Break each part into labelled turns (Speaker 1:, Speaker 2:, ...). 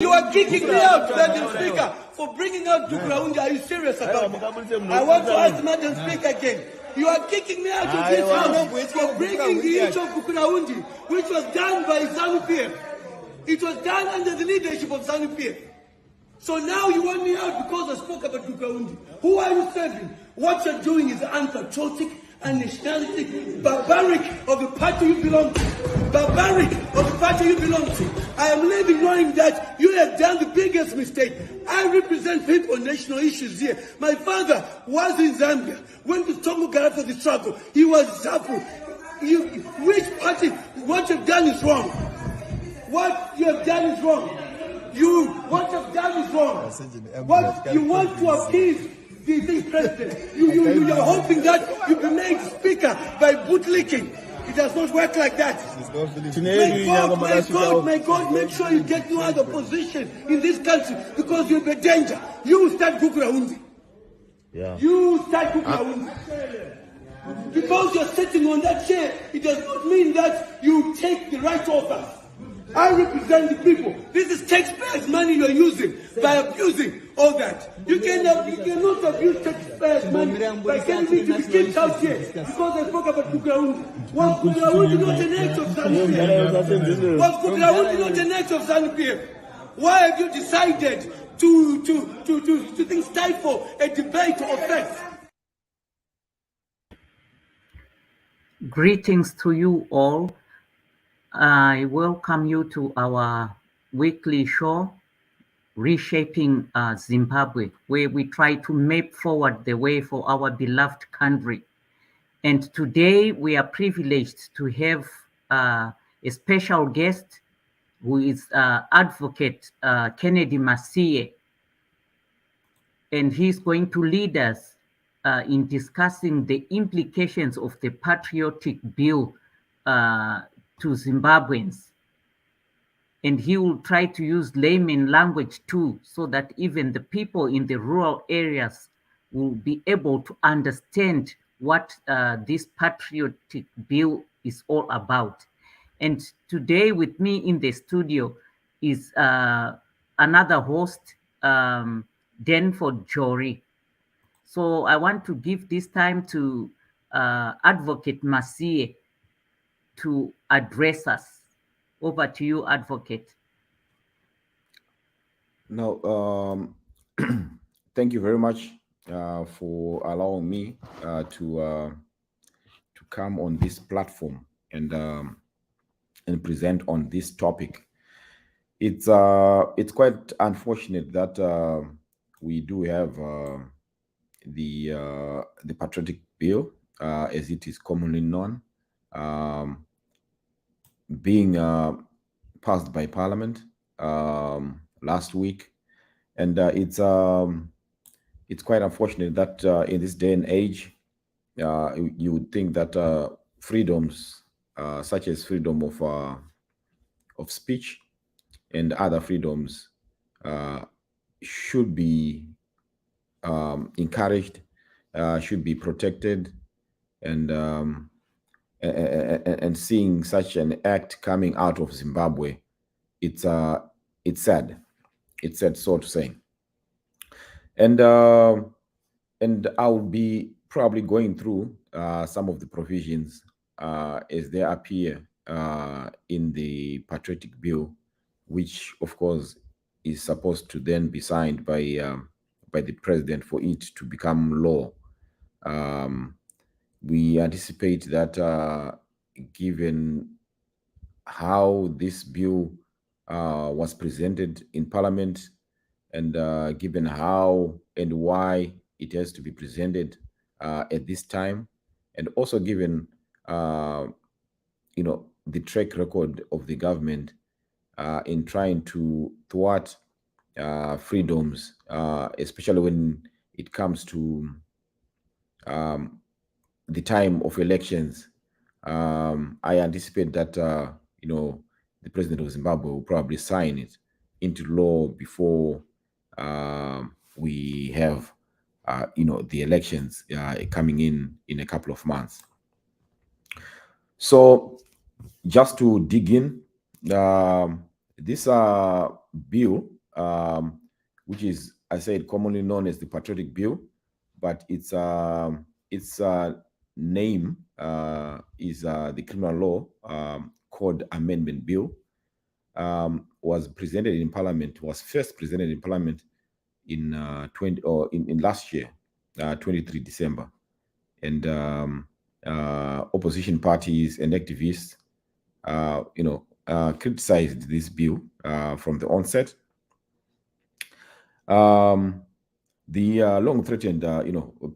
Speaker 1: You are kicking me out, Madam Speaker, for bringing out Dukraundi. Are you serious about it? I want to ask Madam Speaker again. You are kicking me out of this house for bringing the issue of Dukraundi, which was done by ZANU-PF. It was done under the leadership of ZANU-PF. So now you want me out because I spoke about Dukraundi. Who are you serving? What you're doing is unpatriotic and nationalistic, barbaric of the party you belong to. Barbaric of the party you belong to. I am living knowing that you have done the biggest mistake. I represent people on national issues here. My father was in Zambia, went to Tongogara for the struggle. He was Zapu. Which party? What you've done is wrong. What you have done is wrong. What you've done is wrong. What you want to appease the president. You are hoping that you be made speaker by bootlicking. It does not work like that. May God, make sure you get no other position in this country because you'll be danger. You start Dukraundi.
Speaker 2: Yeah.
Speaker 1: You start Dukraundi. Because you're sitting on that chair, it does not mean that you take the right offer. I represent the people. This is taxpayers' money you're using by abusing all that. You cannot abuse taxpayers' money by telling me to be kicked out here because I spoke about Dukraundi. Was Dukraundi not an act of ZANU-PF? Was Dukraundi not an act of ZANU-PF? Why have you decided to stifle a debate or facts?
Speaker 3: Greetings to you all. I welcome you to our weekly show, Reshaping Zimbabwe, where we try to map forward the way for our beloved country. And today we are privileged to have a special guest who is Advocate Adv Masiye. And he's going to lead us in discussing the implications of the Patriotic Bill to Zimbabweans. And he will try to use layman language too, so that even the people in the rural areas will be able to understand what this Patriotic Bill is all about. And today with me in the studio is another host, Denford Jory. So I want to give this time to Advocate Masiye to address us. Over to you, Advocate.
Speaker 2: No, thank you very much for allowing me to come on this platform and present on this topic. It's quite unfortunate that we do have the Patriotic Bill, as it is commonly known, being passed by Parliament last week, and it's quite unfortunate that in this day and age, you would think that freedoms such as freedom of speech and other freedoms should be encouraged, should be protected, and seeing such an act coming out of Zimbabwe, it's sad. It's sad, so to say. And I'll be probably going through some of the provisions as they appear in the Patriotic Bill, which of course is supposed to then be signed by the president for it to become law. We anticipate that given how this bill was presented in Parliament, and given how and why it has to be presented at this time, and also given the track record of the government in trying to thwart freedoms, especially when it comes to the time of elections, I anticipate that the president of Zimbabwe will probably sign it into law before we have the elections coming in a couple of months. So just to dig in, this bill, which is, I said, commonly known as the Patriotic Bill, but its name is the Criminal Law Code Amendment Bill. Was presented in Parliament. Was first presented in Parliament in in last year, 23 December, and opposition parties and activists, criticized this bill from the onset. The long-threatened,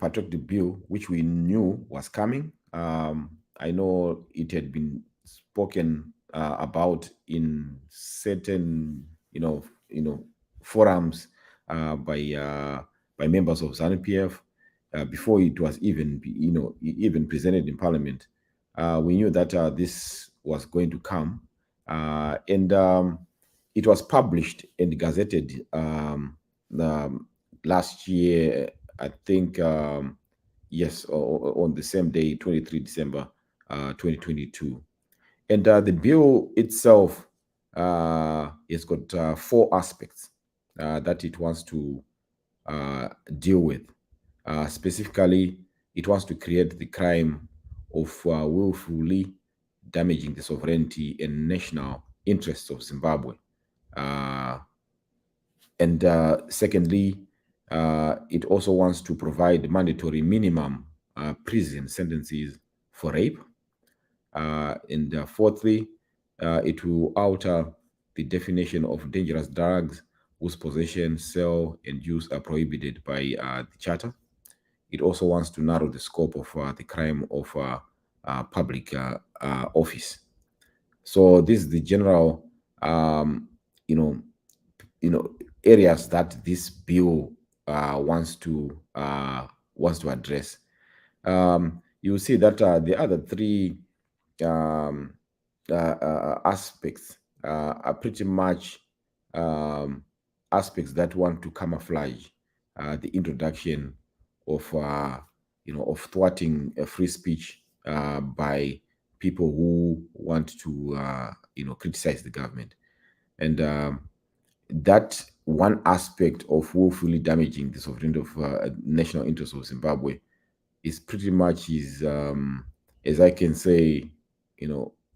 Speaker 2: patriotic bill, which we knew was coming. I know it had been spoken about in certain, forums by members of ZANU-PF before it was even presented in Parliament. We knew that this was going to come, and it was published and gazetted last year, I think, yes, on the same day, 23 December 2022. And the bill itself has got 4 aspects that it wants to deal with. Specifically, it wants to create the crime of willfully damaging the sovereignty and national interests of Zimbabwe. And secondly, it also wants to provide mandatory minimum prison sentences for rape. And fourthly, it will alter the definition of dangerous drugs whose possession, sale, and use are prohibited by the Charter. It also wants to narrow the scope of the crime of public office. So this is the general, areas that this bill wants to address. You see that the other 3 aspects are pretty much aspects that want to camouflage the introduction of thwarting free speech by people who want to criticize the government. And that one aspect of willfully damaging the sovereignty of national interests of Zimbabwe is pretty much as I can say,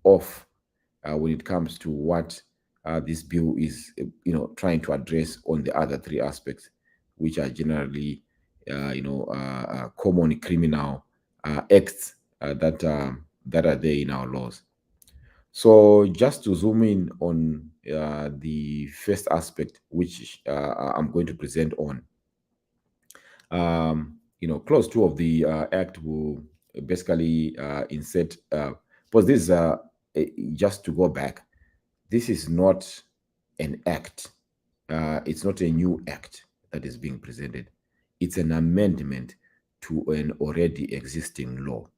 Speaker 2: off when it comes to what this bill is, trying to address on the other 3 aspects, which are generally, common criminal acts that are there in our laws. So just to zoom in on the first aspect, which I'm going to present on, clause 2 of the act will basically insert, because this is just to go back, this is not an act. It's not a new act that is being presented. It's an amendment to an already existing law.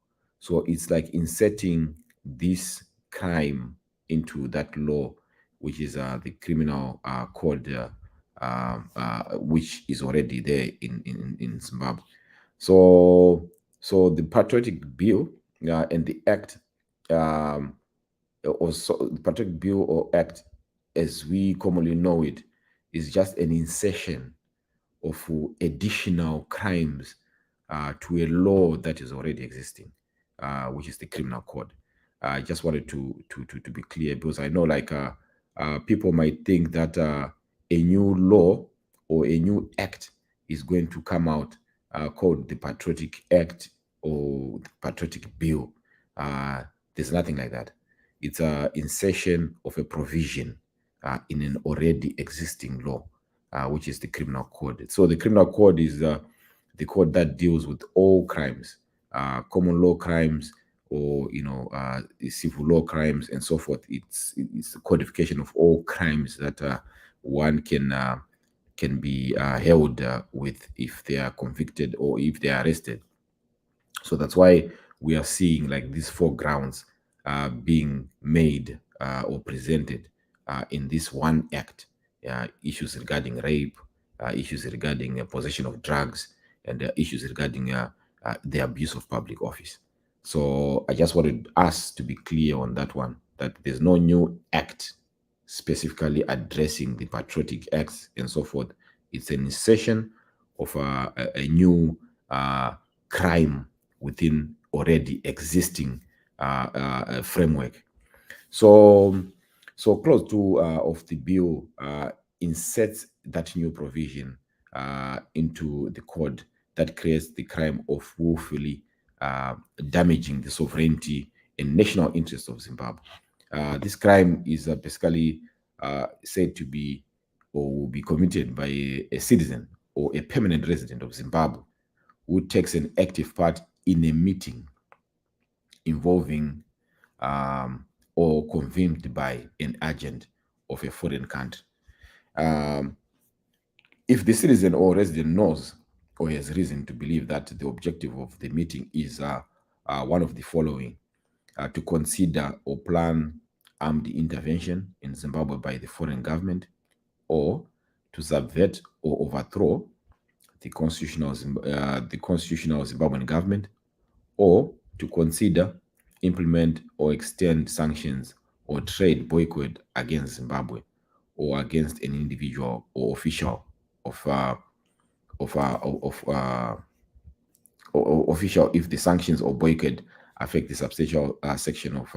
Speaker 2: So it's like inserting this crime into that law, which is the criminal code, which is already there in Zimbabwe. So the Patriotic Bill and the Act, also the Patriotic Bill or Act, as we commonly know it, is just an insertion of additional crimes to a law that is already existing, which is the criminal code. I just wanted to be clear, because I know people might think that a new law or a new act is going to come out called the Patriotic Act or the Patriotic Bill. There's nothing like that. It's an insertion of a provision in an already existing law, which is the criminal code. So the criminal code is the code that deals with all crimes, common law crimes, or civil law crimes, and so forth. It's the codification of all crimes that one can be held with if they are convicted or if they are arrested. So that's why we are seeing these 4 grounds being made or presented in this one act. Issues regarding rape, issues regarding possession of drugs, and issues regarding the abuse of public office. So I just wanted us to be clear on that one, that there's no new act specifically addressing the Patriotic Acts and so forth. It's an insertion of a new crime within already existing framework. So clause 2 of the bill inserts that new provision into the code that creates the crime of willfully damaging the sovereignty and national interests of Zimbabwe. This crime is basically said to be or will be committed by a citizen or a permanent resident of Zimbabwe who takes an active part in a meeting involving or convened by an agent of a foreign country. If the citizen or resident knows or has reason to believe that the objective of the meeting is one of the following: to consider or plan armed intervention in Zimbabwe by the foreign government, or to subvert or overthrow the constitutional Zimbabwean government, or to consider, implement, or extend sanctions or trade boycott against Zimbabwe or against an individual or official official if the sanctions or boycott affect the substantial section of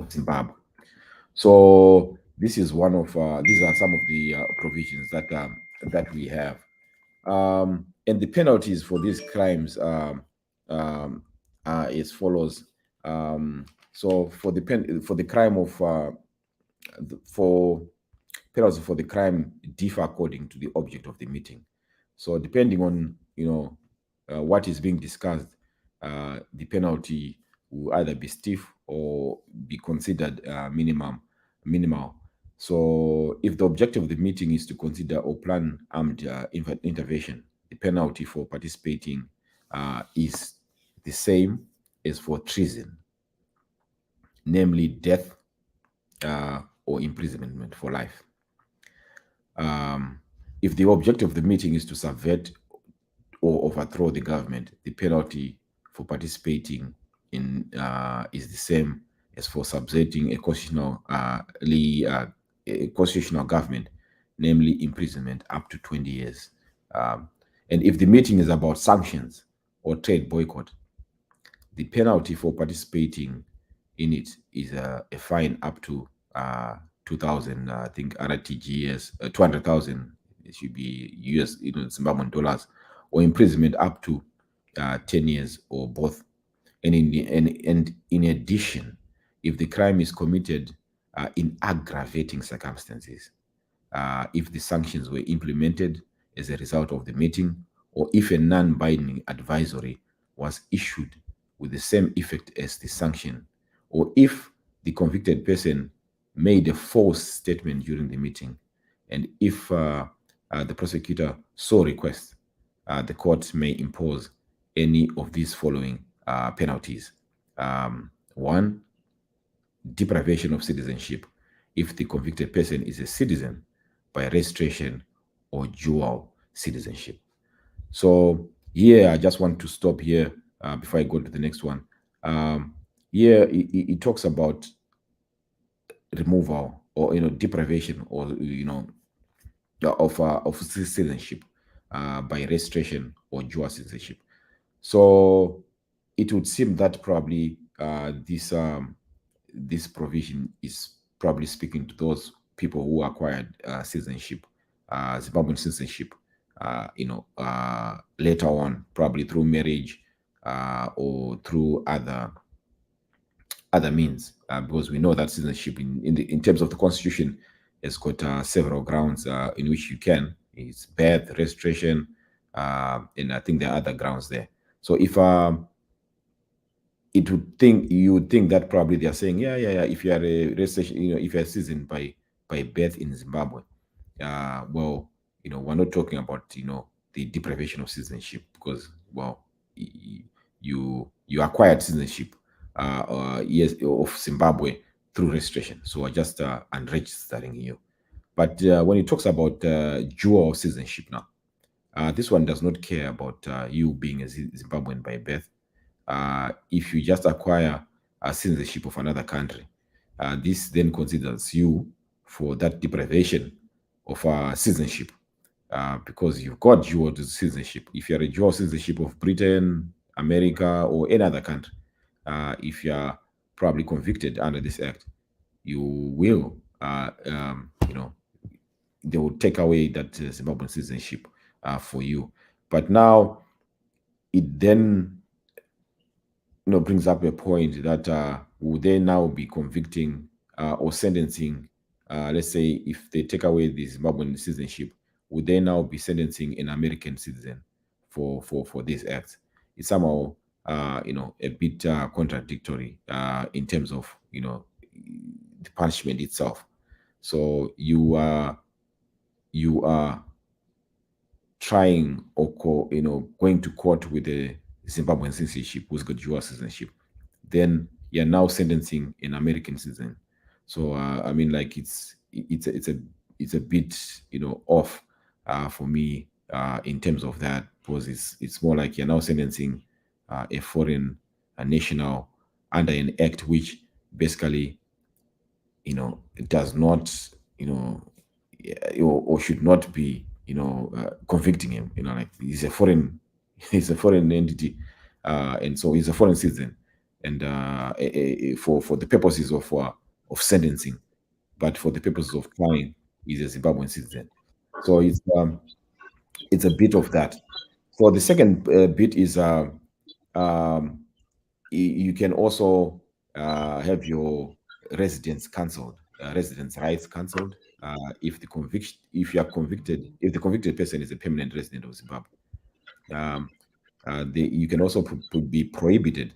Speaker 2: Zimbabwe. So this is one of these are some of the provisions that we have, and the penalties for these crimes are as follows. So for the crime of penalties for the crime differ according to the object of the meeting. So depending on what is being discussed, the penalty will either be stiff or be considered minimal. So if the objective of the meeting is to consider or plan armed intervention, the penalty for participating is the same as for treason, namely death or imprisonment for life. If the objective of the meeting is to subvert or overthrow the government, the penalty for participating in is the same as for subverting a constitutional government, namely imprisonment up to 20 years. And if the meeting is about sanctions or trade boycott, the penalty for participating in it is a fine up to 2,000, I think, RTGS, 200,000. It should be US, Zimbabwean dollars, or imprisonment up to 10 years or both. And in addition, if the crime is committed in aggravating circumstances, if the sanctions were implemented as a result of the meeting, or if a non-binding advisory was issued with the same effect as the sanction, or if the convicted person made a false statement during the meeting, and if the prosecutor so requests, the court may impose any of these following penalties. 1, deprivation of citizenship if the convicted person is a citizen by registration or dual citizenship. So here, I just want to stop here before I go to the next one. Here, it talks about removal or deprivation or of citizenship by registration or dual citizenship. So it would seem that probably this provision is probably speaking to those people who acquired citizenship, Zimbabwean citizenship, later on, probably through marriage or through other means, because we know that citizenship in terms of the constitution has got several grounds in which you can. It's birth, registration, and I think there are other grounds there. So if you would think that probably they are saying, if you are a registration, if you're a citizen by birth in Zimbabwe, well, we're not talking about the deprivation of citizenship, because you acquired citizenship yes, of Zimbabwe through registration. So we're just unregistering you. But when it talks about dual citizenship now, this one does not care about you being a Zimbabwean by birth. If you just acquire a citizenship of another country, this then considers you for that deprivation of citizenship, because you've got dual citizenship. If you're a dual citizenship of Britain, America, or any other country, if you're probably convicted under this act, you will, they will take away that Zimbabwean citizenship for you. But now it then brings up a point that will they now be convicting or sentencing, let's say if they take away the Zimbabwean citizenship, would they now be sentencing an American citizen for this act? It's somehow a bit contradictory in terms of the punishment itself. So you are trying or going to court with a Zimbabwean citizenship who's got dual citizenship, then you're now sentencing an American citizen. So I mean, like it's a bit off for me in terms of that, because it's more like you're now sentencing a foreign national under an act which basically does not or should not be convicting him. Like he's a foreign entity, and so he's a foreign citizen, and for the purposes of sentencing, but for the purposes of trying, he's a Zimbabwean citizen. So it's a bit of that. For the second bit is you can also have your residence cancelled, residence rights cancelled, if the convicted person is a permanent resident of Zimbabwe. You can also be prohibited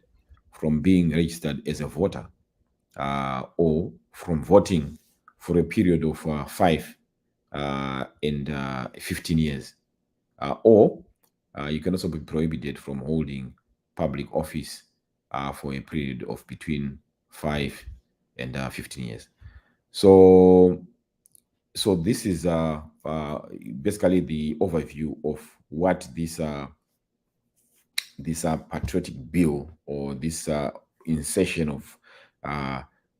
Speaker 2: from being registered as a voter, or from voting for a period of 5 and 15 years, or you can also be prohibited from holding public office for a period of between 5 and 15 years. So this is basically the overview of what this patriotic bill, or this insertion of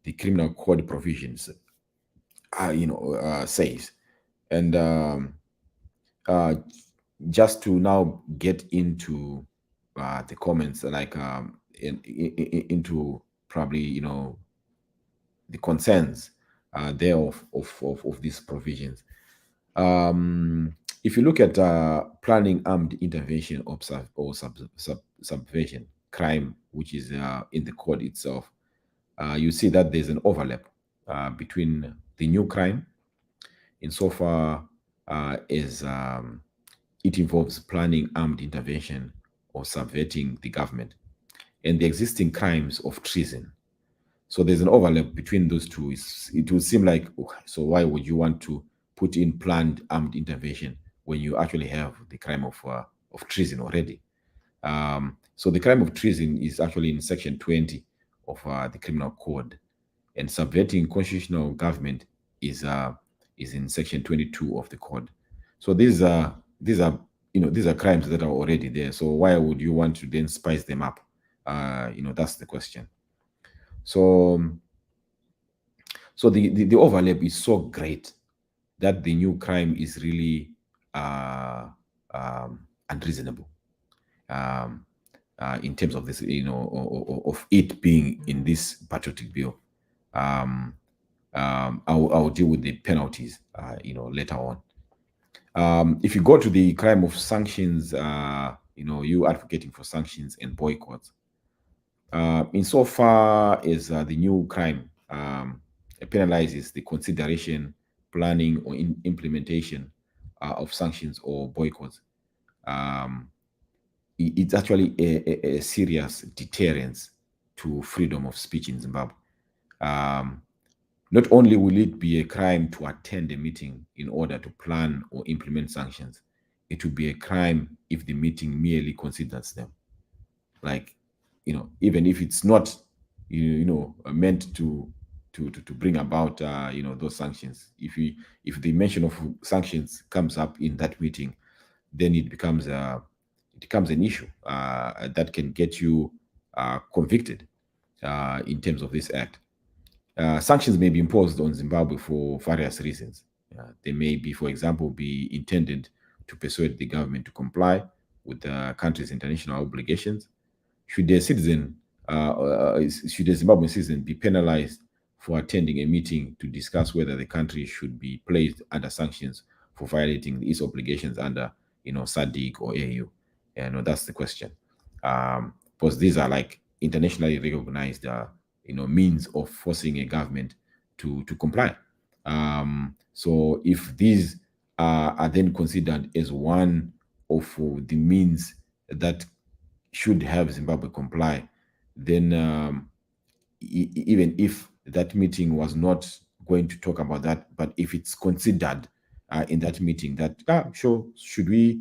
Speaker 2: the criminal code provisions says. And just to now get into the comments, like into probably the concerns thereof of these provisions. If you look at planning armed intervention or subversion crime, which is in the code itself, you see that there's an overlap between the new crime, insofar as it involves planning armed intervention or subverting the government, and the existing crimes of treason. So there's an overlap between those two. It would seem like, so why would you want to put in planned armed intervention when you actually have the crime of treason already? So the crime of treason is actually in section 20 of the criminal code, and subverting constitutional government is in section 22 of the code. So these are crimes that are already there. So why would you want to then spice them up? That's the question. So the overlap is so great that the new crime is really unreasonable in terms of this, of it being in this patriotic bill. I'll deal with the penalties, later on. If you go to the crime of sanctions, you advocating for sanctions and boycotts. Insofar as the new crime penalizes the consideration, planning, or implementation of sanctions or boycotts, it's actually a serious deterrence to freedom of speech in Zimbabwe. Not only will it be a crime to attend a meeting in order to plan or implement sanctions, it will be a crime if the meeting merely considers them. Like, even if it's not, meant to bring about, those sanctions. If the mention of sanctions comes up in that meeting, then it becomes an issue that can get you convicted in terms of this act. sanctions may be imposed on Zimbabwe for various reasons. They may be, for example, be intended to persuade the government to comply with the country's international obligations. Should a citizen, should a Zimbabwean citizen be penalized for attending a meeting to discuss whether the country should be placed under sanctions for violating its obligations under, SADC or AU? That's the question. Because these are like internationally recognized, means of forcing a government to comply. So if these are then considered as one of the means that should have Zimbabwe comply, then even if that meeting was not going to talk about that, but if it's considered in that meeting that, sure, should we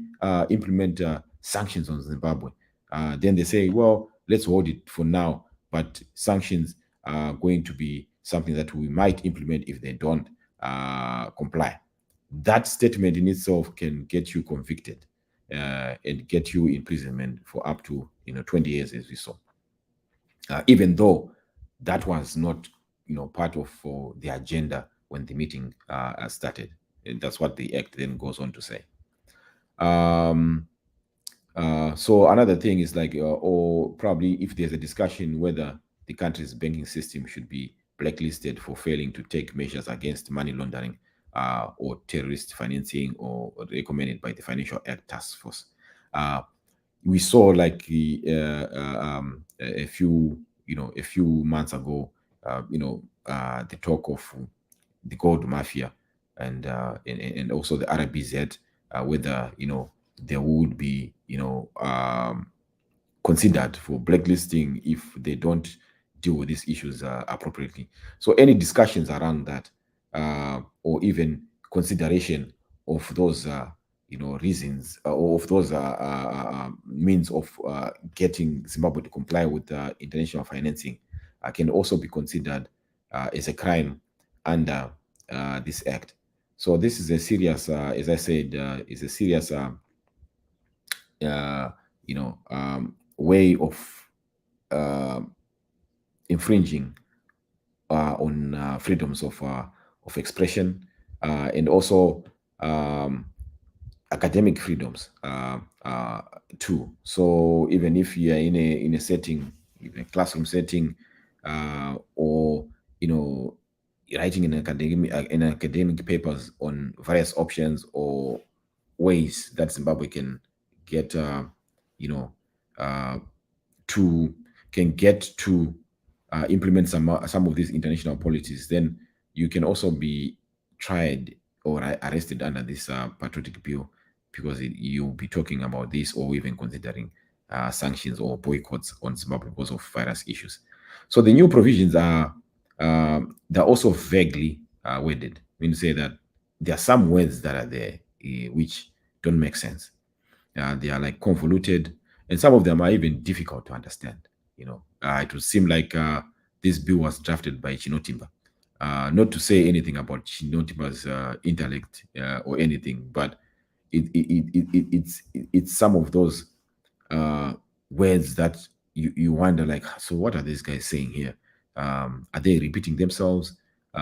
Speaker 2: implement sanctions on Zimbabwe? Then they say, well, let's hold it for now, but sanctions are going to be something that we might implement if they don't comply. That statement in itself can get you convicted and get you imprisonment for up to 20 years, as we saw. Even though that was not part of the agenda when the meeting started. And that's what the act then goes on to say. So another thing is like, or probably if there's a discussion whether the country's banking system should be blacklisted for failing to take measures against money laundering or terrorist financing, or recommended by the Financial Act Task Force. We saw like a few months ago, the talk of the gold mafia and also the RBZ, whether there would be considered for blacklisting if they don't deal with these issues appropriately. So any discussions around that, or even consideration of those reasons, or of those means of getting Zimbabwe to comply with international financing, can also be considered as a crime under this act. So this is a serious, as I said, is a serious way of infringing on freedoms of expression, and also academic freedoms too. So even if you are in a setting, in a classroom setting, or writing in academic papers on various options or ways that Zimbabwe can get to implement some of these international policies, then you can also be tried or arrested under this Patriotic bill, because you'll be talking about this or even considering sanctions or boycotts on Zimbabwe because of various issues. So the new provisions are they're also vaguely worded. When you say that there are some words that are there which don't make sense. They are like convoluted, and some of them are even difficult to understand. It would seem like this bill was drafted by Chinotimba. Not to say anything about Chinotimba's intellect or anything, but it's some of those words that you wonder, like, so what are these guys saying here? Are they repeating themselves, or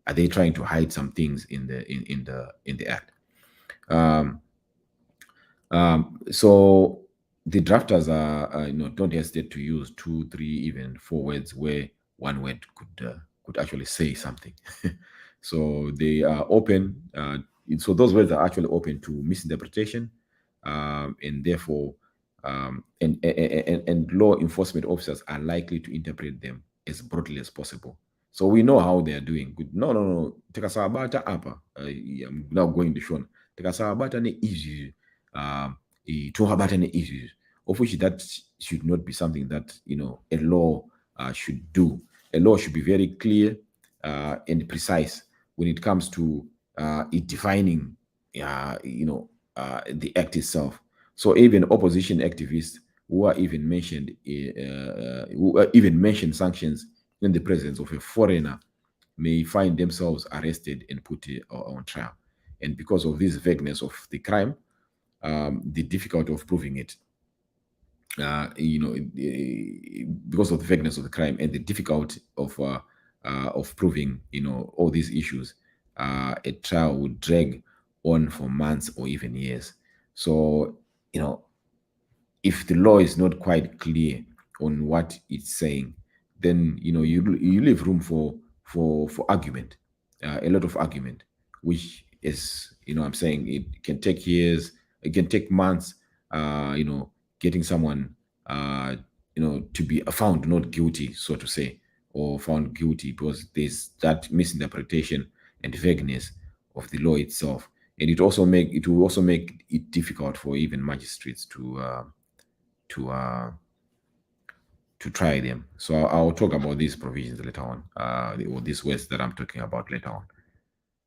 Speaker 2: are they trying to hide some things in the act? So the drafters are don't hesitate to use 2, 3, even 4 words where one word could actually say something. So they are open. So those words are actually open to misinterpretation, and therefore, and law enforcement officers are likely to interpret them as broadly as possible. So we know how they are doing. Good. No. Tekasabata apa. I'm now going to show. Tekasabata ne issues. To ne issues. Of which that should not be something that a law should do. A law should be very clear and precise when it comes to it defining the act itself. So even opposition activists who are even mentioned sanctions in the presence of a foreigner may find themselves arrested and put on trial. And because of this vagueness of the crime, the difficulty of proving it, because of the vagueness of the crime and the difficulty of proving, all these issues, a trial would drag on for months or even years. So, if the law is not quite clear on what it's saying, then you leave room for argument, a lot of argument, which is, I'm saying, it can take years, it can take months, getting someone to be found not guilty, so to say, or found guilty, because there's that misinterpretation and vagueness of the law itself. And it will also make it difficult for even magistrates to try them. So I'll talk about these provisions later on, or these words that I'm talking about later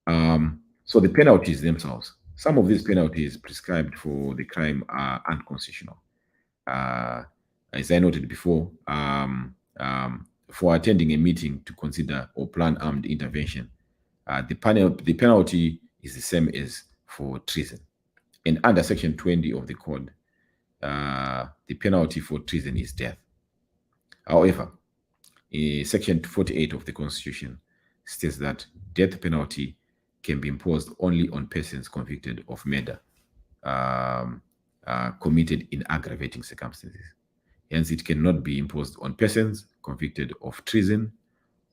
Speaker 2: on. So the penalties themselves, some of these penalties prescribed for the crime are unconstitutional. As I noted before, for attending a meeting to consider or plan armed intervention, the penalty is the same as for treason. And under Section 20 of the Code, the penalty for treason is death. However, Section 48 of the Constitution states that death penalty can be imposed only on persons convicted of murder committed in aggravating circumstances. Hence, it cannot be imposed on persons convicted of treason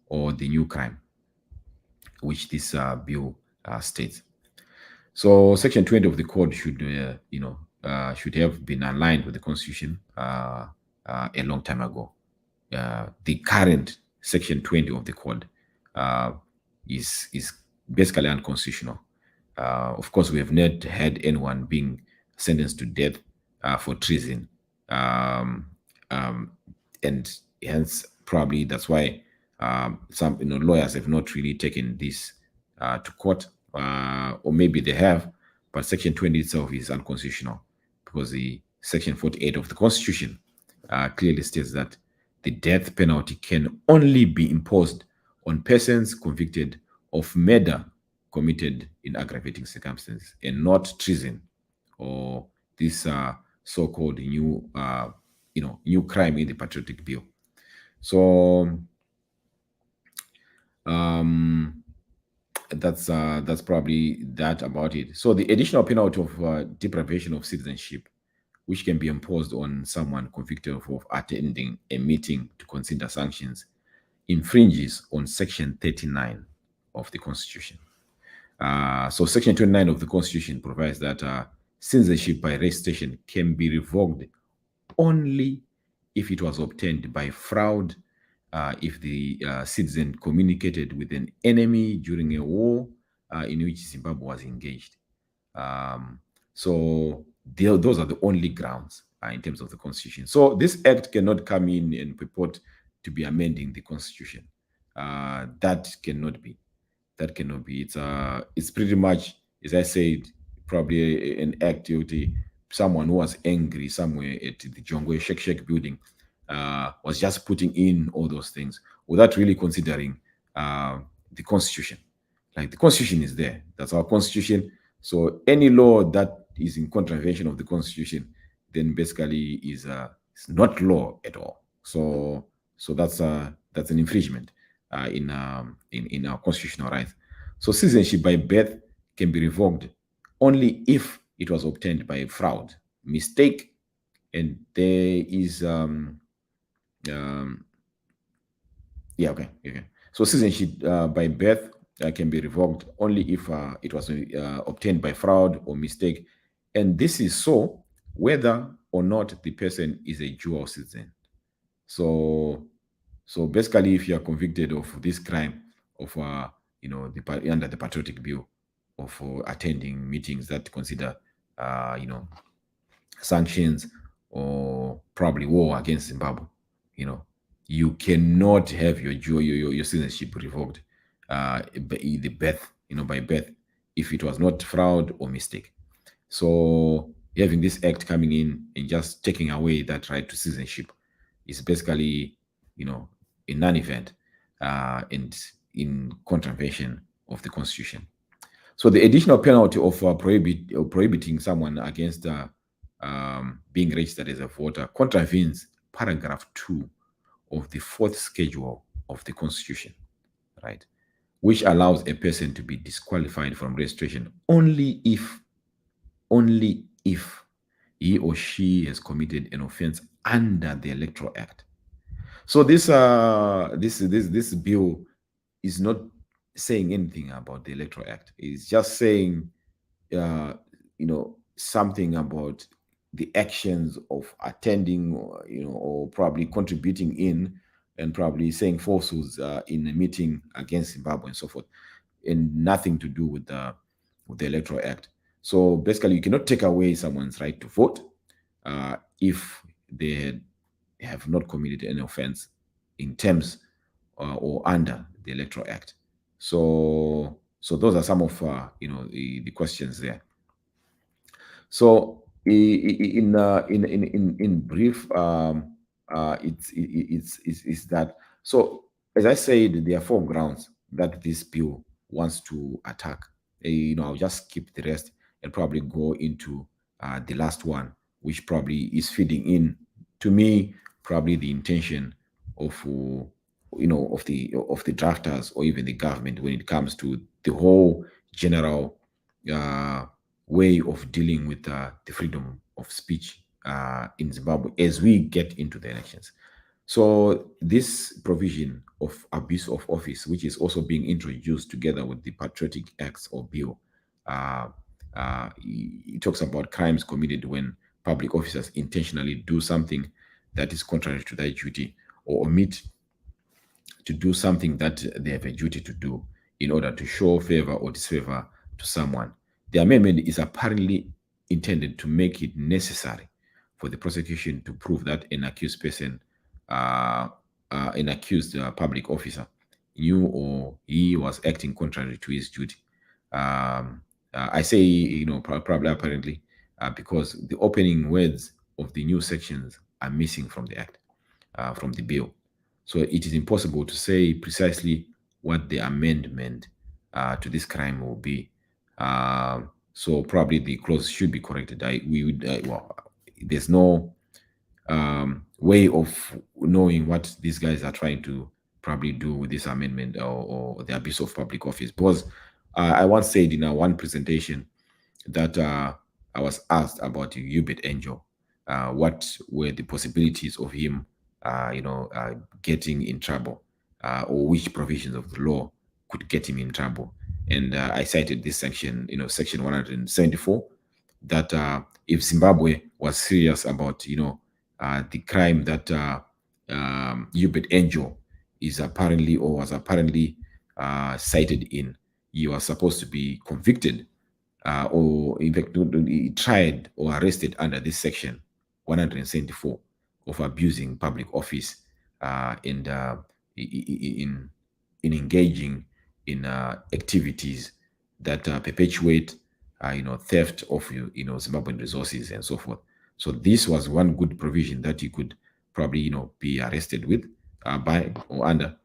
Speaker 2: or the new crime, which this bill states. So, Section 20 of the Code should have been aligned with the Constitution a long time ago. The current Section 20 of the Code is basically unconstitutional. Of course, we have not had anyone being sentenced to death for treason, and hence probably that's why some lawyers have not really taken this to court, or maybe they have, but Section 20 itself is unconstitutional because the Section 48 of the Constitution clearly states that the death penalty can only be imposed on persons convicted of murder committed in aggravating circumstances, and not treason or this so-called new crime in the Patriotic Bill. So that's probably that about it. So the additional penalty of deprivation of citizenship, which can be imposed on someone convicted of attending a meeting to consider sanctions, infringes on Section 39 of the Constitution. So Section 29 of the Constitution provides that citizenship by registration can be revoked only if it was obtained by fraud, if the citizen communicated with an enemy during a war in which Zimbabwe was engaged. So those are the only grounds in terms of the Constitution. So this act cannot come in and purport to be amending the Constitution. That cannot be. That cannot be. It's pretty much, as I said, probably an act of someone who was angry somewhere at the Jongwe Shek building was just putting in all those things without really considering the Constitution. Like, the Constitution is there. That's our Constitution. So any law that is in contravention of the Constitution then basically is not law at all. So that's an infringement in our constitutional rights. So citizenship by birth can be revoked only if it was obtained by fraud, mistake, and there is So citizenship by birth can be revoked only if it was obtained by fraud or mistake, and this is so whether or not the person is a dual citizen. So basically, if you are convicted of this crime of under the Patriotic Bill, of attending meetings that consider sanctions or probably war against Zimbabwe, you cannot have your citizenship revoked by birth if it was not fraud or mistake. So having this act coming in and just taking away that right to citizenship is basically, a non-event and in contravention of the Constitution. So the additional penalty of prohibiting someone against being registered as a voter contravenes paragraph 2 of the 4th schedule of the Constitution, right, which allows a person to be disqualified from registration only if he or she has committed an offense under the Electoral Act. So this bill is not saying anything about the Electoral Act. It's just saying, something about the actions of attending, or probably contributing in, and probably saying falsehoods in a meeting against Zimbabwe and so forth, and nothing to do with the Electoral Act. So basically, you cannot take away someone's right to vote if they have not committed any offense in terms or under the Electoral Act. So those are some of the questions there. So in brief, it's that. So as I said, there are 4 grounds that this bill wants to attack. I'll just skip the rest and probably go into the last one, which probably is feeding in, to me, probably the intention of of the drafters or even the government when it comes to the whole general way of dealing with the freedom of speech in Zimbabwe as we get into the elections. So this provision of abuse of office, which is also being introduced together with the Patriotic Acts or bill, it talks about crimes committed when public officers intentionally do something that is contrary to their duty or omit to do something that they have a duty to do in order to show favor or disfavor to someone. The amendment is apparently intended to make it necessary for the prosecution to prove that an accused person, an accused public officer, knew or he was acting contrary to his duty. I say, probably apparently, because the opening words of the new sections are missing from the act, from the bill. So it is impossible to say precisely what the amendment to this crime will be. So probably the clause should be corrected. There's no way of knowing what these guys are trying to probably do with this amendment or the abuse of public office. Because I once said in one presentation that I was asked about Hubert Angel, what were the possibilities of him, getting in trouble, or which provisions of the law could get him in trouble. And I cited this section, section 174, that if Zimbabwe was serious about, the crime that Hubert Angel is apparently or was apparently cited in, he was supposed to be convicted or in fact tried or arrested under this section 174 of abusing public office and in engaging in activities that perpetuate theft of Zimbabwean resources and so forth. So this was one good provision that you could probably be arrested with by or under,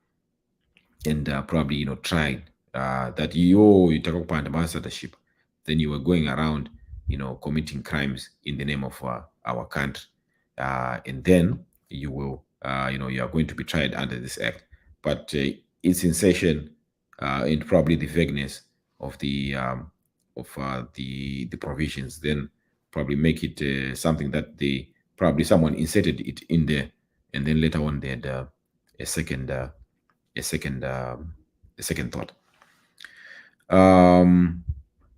Speaker 2: and probably tried that you talk about ambassadorship, then you were going around committing crimes in the name of our country, and then you will you are going to be tried under this act. But its insertion and probably the vagueness of the provisions then probably make it something that they probably someone inserted it in there, and then later on they had a second thought.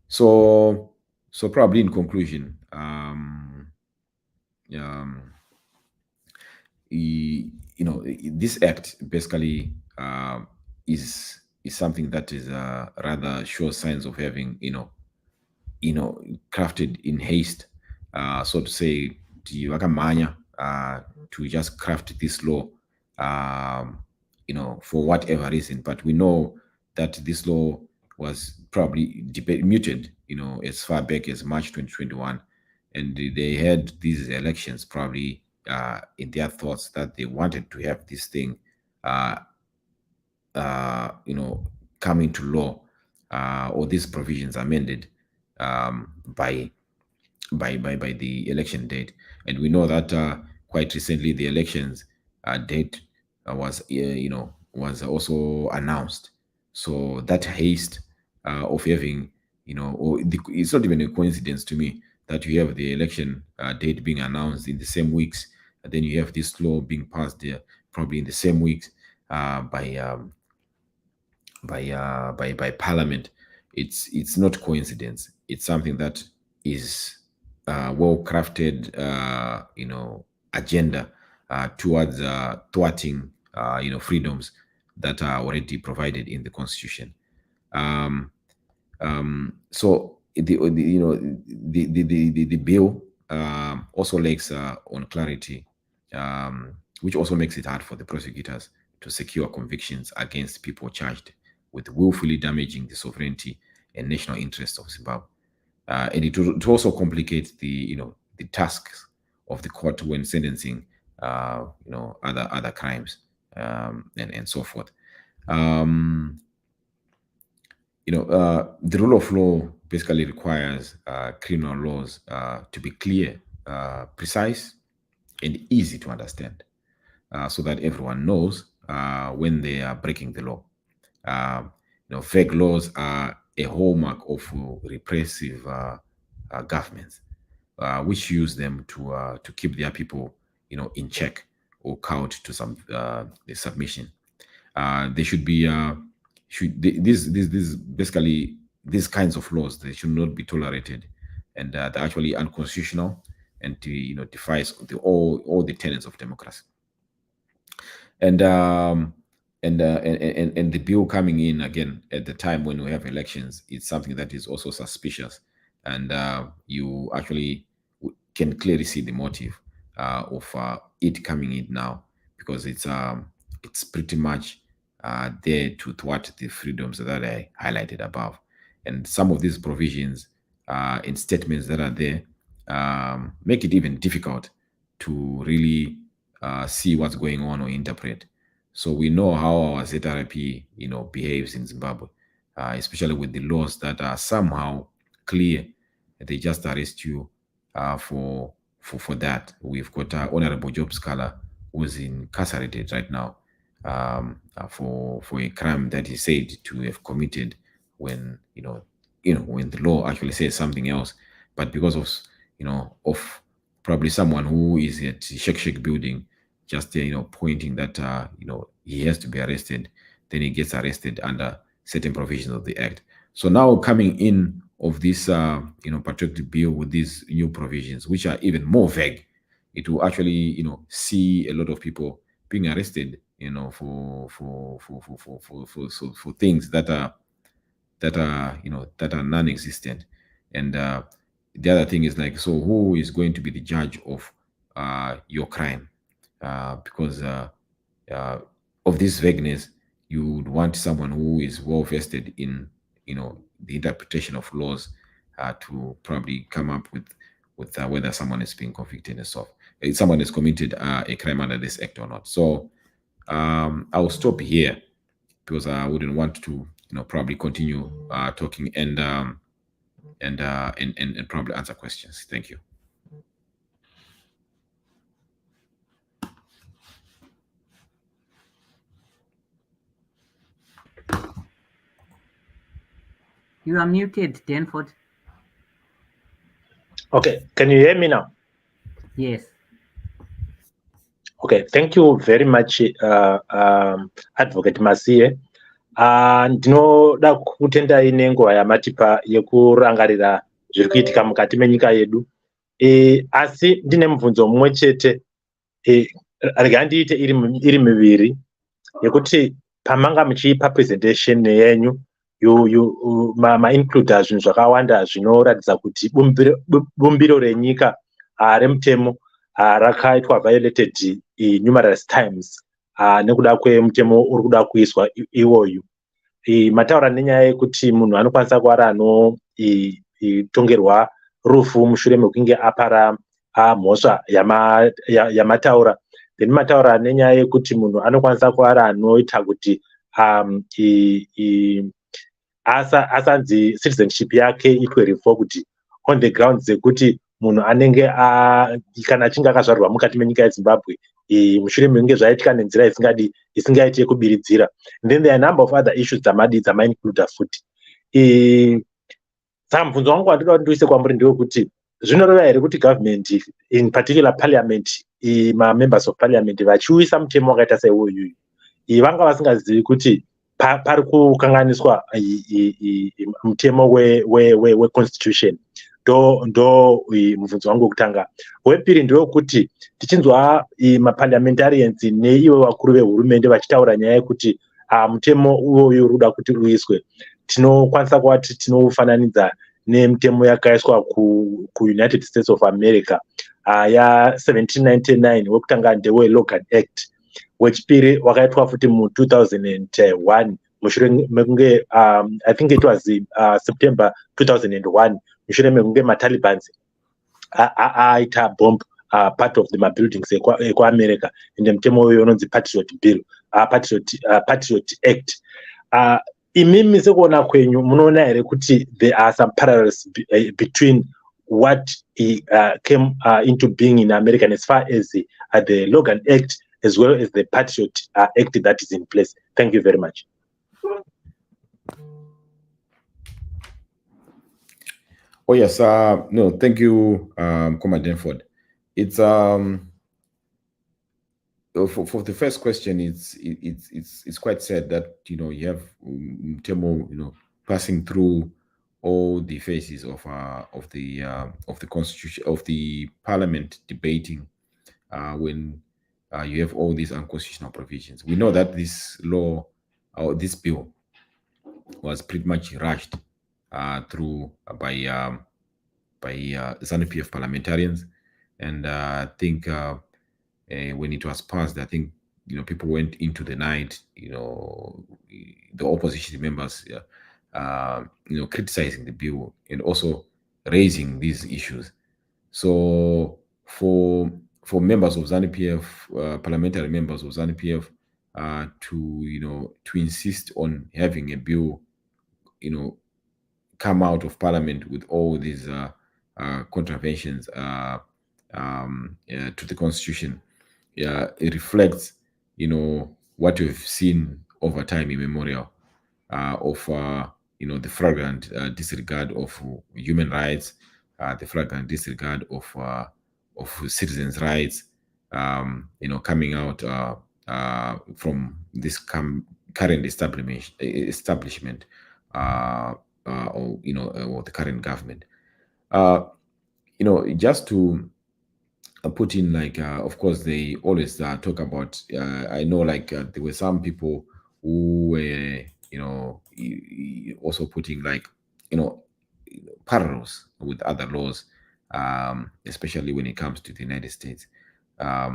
Speaker 2: So probably in conclusion, this act basically is something that is rather shows signs of having crafted in haste, so to say, to just craft this law, for whatever reason. But we know that this law was probably muted, as far back as March 2021, and they had these elections probably in their thoughts that they wanted to have this thing, come into law, or these provisions amended by by the election date. And we know that quite recently the elections date was also announced. So that haste of having, it's not even a coincidence to me that you have the election date being announced in the same weeks, and then you have this law being passed there probably in the same weeks by Parliament. It's not coincidence. It's something that is well crafted, agenda towards thwarting, freedoms that are already provided in the Constitution. So the bill also lacks on clarity, which also makes it hard for the prosecutors to secure convictions against people charged with willfully damaging the sovereignty and national interests of Zimbabwe. And it also complicates the tasks of the court when sentencing other crimes, and so forth. The rule of law basically requires criminal laws to be clear, precise, and easy to understand, so that everyone knows when they are breaking the law. Vague laws are a hallmark of repressive governments, which use them to keep their people, in check or cowed to some submission. They should be these kinds of laws, they should not be tolerated, and they're actually unconstitutional, and defies all the tenets of democracy. And the bill coming in again at the time when we have elections, it's something that is also suspicious, and you actually can clearly see the motive of it coming in now, because it's pretty much there to thwart the freedoms that I highlighted above. And some of these provisions in statements that are there make it even difficult to really see what's going on or interpret. So we know how our ZRP, behaves in Zimbabwe, especially with the laws that are somehow clear. They just arrest you for that. We've got Honorable Job Scholar, who's incarcerated right now for a crime that he said to have committed when when the law actually says something else. But because of probably someone who is at Shek building, just pointing that he has to be arrested, then he gets arrested under certain provisions of the act. So now coming in of this Patriotic bill with these new provisions, which are even more vague, it will actually see a lot of people being arrested for things that are non-existent. And the other thing is like, so who is going to be the judge of your crime? Because of this vagueness, you would want someone who is well vested in the interpretation of laws to probably come up with whether someone is being convicted and so if someone has committed a crime under this act or not. So I'll stop here because I wouldn't want to probably continue talking and probably answer questions. Thank you.
Speaker 3: You are muted, Danford.
Speaker 4: Okay, can you hear me now?
Speaker 3: Yes.
Speaker 4: Okay, thank you very much, Advocate Masiye. Ndinoda kutendai nenguva yamatipa yekurangarira zviri kuitika mukati menyika yedu. Asi ndine mubvunzo mumwe chete, rega ndiite iri miviri, yekuti pamanga muchipa presentation yenyu include zvinhu zvakawanda zvinoratidza kuti bumbiro renyika remutemo rakaitwa violated numerous times nekuda kwemutemo uri kuda kuiswa iwoyu. Mataura nenyaya yekuti munhu anokwanisa kuva anotongerwa rufu mushure mekunge apara mhosva yamataura. Then mataura nenyaya yekuti munhu anokwanisa kuva anoita kuti asanzi citizenship yake itwe revoke on the grounds dzekuti munhu anenge kana achinge akazvarwa mukati menyika yeZimbabwe mushure mekunge zvaitika nenzira isingaiti yekubiridzira. Then there are a number of other issues dzamaincluda futi. Saka mubvunzo wangu wandoda kuti ndiise kwamuri ndewekuti zvinoreva here kuti government in particular parliament members of parliament vachiuyisa mutemo wakaita saiwoyu vanga vasingazivi kuti pari kukanganiswa mutemo weconstitution. Ndo mubvunzo wangu wekutanga. Wepiri ndewekuti tichinzwa maparliamentarians neivo vakuru vehurumende vachitaura nyaya yekuti mutemo uyoyu uri kuda kuti uiswe, tinokwanisa kuvati tinoufananidza nemutemo yakaiswa kuUnited States of America ya1799 wekutanga ndeweLogan Act. Wechipiri wakaitwa futi mu2001 mushure mekunge I think it was September 2001 mushure mekunge maTalibans aita bomb part of the buildings ekuAmerica, ende mutemo uyo unonzi Patriot Bill, Patriot Act. Imimi sekuona kwenyu munoona here kuti there are some parallels between what came into being in America as far as the Logan Act as well as the Patriot Act that is in place. Thank you very much.
Speaker 2: Oh yes, no, thank you, Comrade Denford. It's for the first question, it's quite sad that you have Mutemo passing through all the phases of the constitution, of the parliament debating when you have all these unconstitutional provisions. We know that this law or this bill was pretty much rushed through by ZANU-PF parliamentarians, and I think when it was passed, I think people went into the night, the opposition members, criticizing the bill and also raising these issues. So for members of ZANU-PF, parliamentary members of ZANU-PF, to insist on having a bill, come out of parliament with all these contraventions to the constitution, it reflects what we've seen over time immemorial of the flagrant disregard of human rights, the flagrant disregard of citizens' rights, coming out from this current establishment or the current government. Just to put in, of course, they always talk about, I know there were some people who were, also putting parallels with other laws, especially when it comes to the United States. Like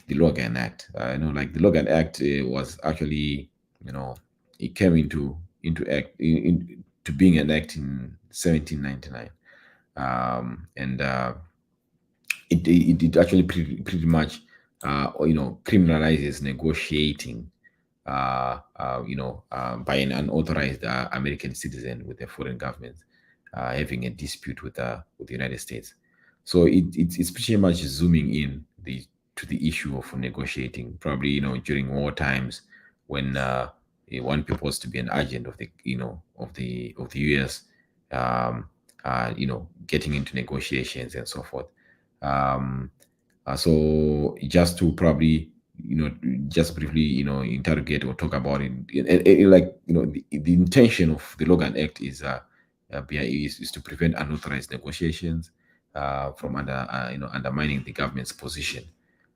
Speaker 2: the Logan Act. The Logan Act was actually, it came into being an act in 1799, and it actually pretty much criminalizes negotiating by an unauthorized American citizen with a foreign government having a dispute with the United States. So it's pretty much zooming in to the issue of negotiating, probably during war times when one purports to be an agent of the US, getting into negotiations and so forth. So just to probably just briefly interrogate or talk about it, the intention of the Logan Act is to prevent unauthorized negotiations from undermining the government's position,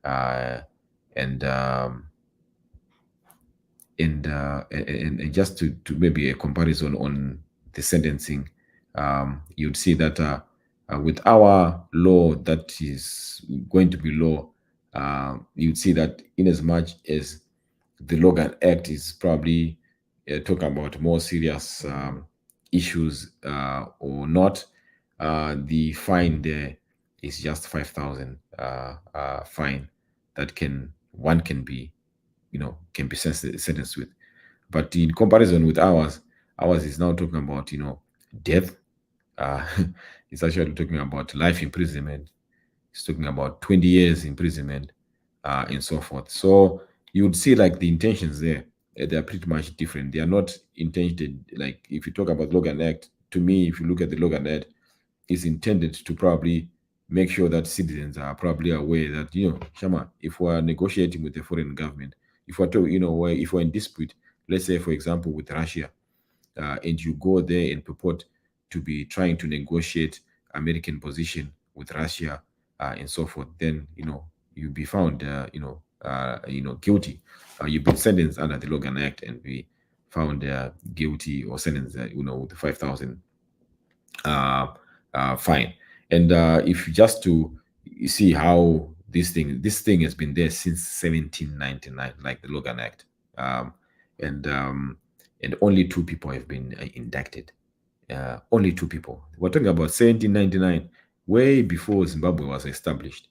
Speaker 2: and just to maybe a comparison on the sentencing, you'd see that with our law that is going to be law, you'd see that in as much as the Logan Act is probably talking about more serious issues or not, the fine there is just 5,000 fine that one can be sentenced with. But in comparison with ours is now talking about death, it's actually talking about life imprisonment. It's talking about 20 years imprisonment, and so forth. So you would see like the intentions there, they are pretty much different. They are not intended, like if you talk about Logan Act, to me, if you look at the Logan Act, it's intended to probably make sure that citizens are probably aware that, Shama, if we're negotiating with the foreign government, if we're if we're in dispute, let's say, for example, with Russia, and you go there and purport to be trying to negotiate American position with Russia, and so forth, then you'll be found guilty. You've been sentenced under the Logan Act and be found guilty or sentenced with 5,000 fine. And if you just to see how this thing has been there since 1799, like the Logan Act, and only 2 people have been indicted. Only 2 people. We're talking about 1799, way before Zimbabwe was established.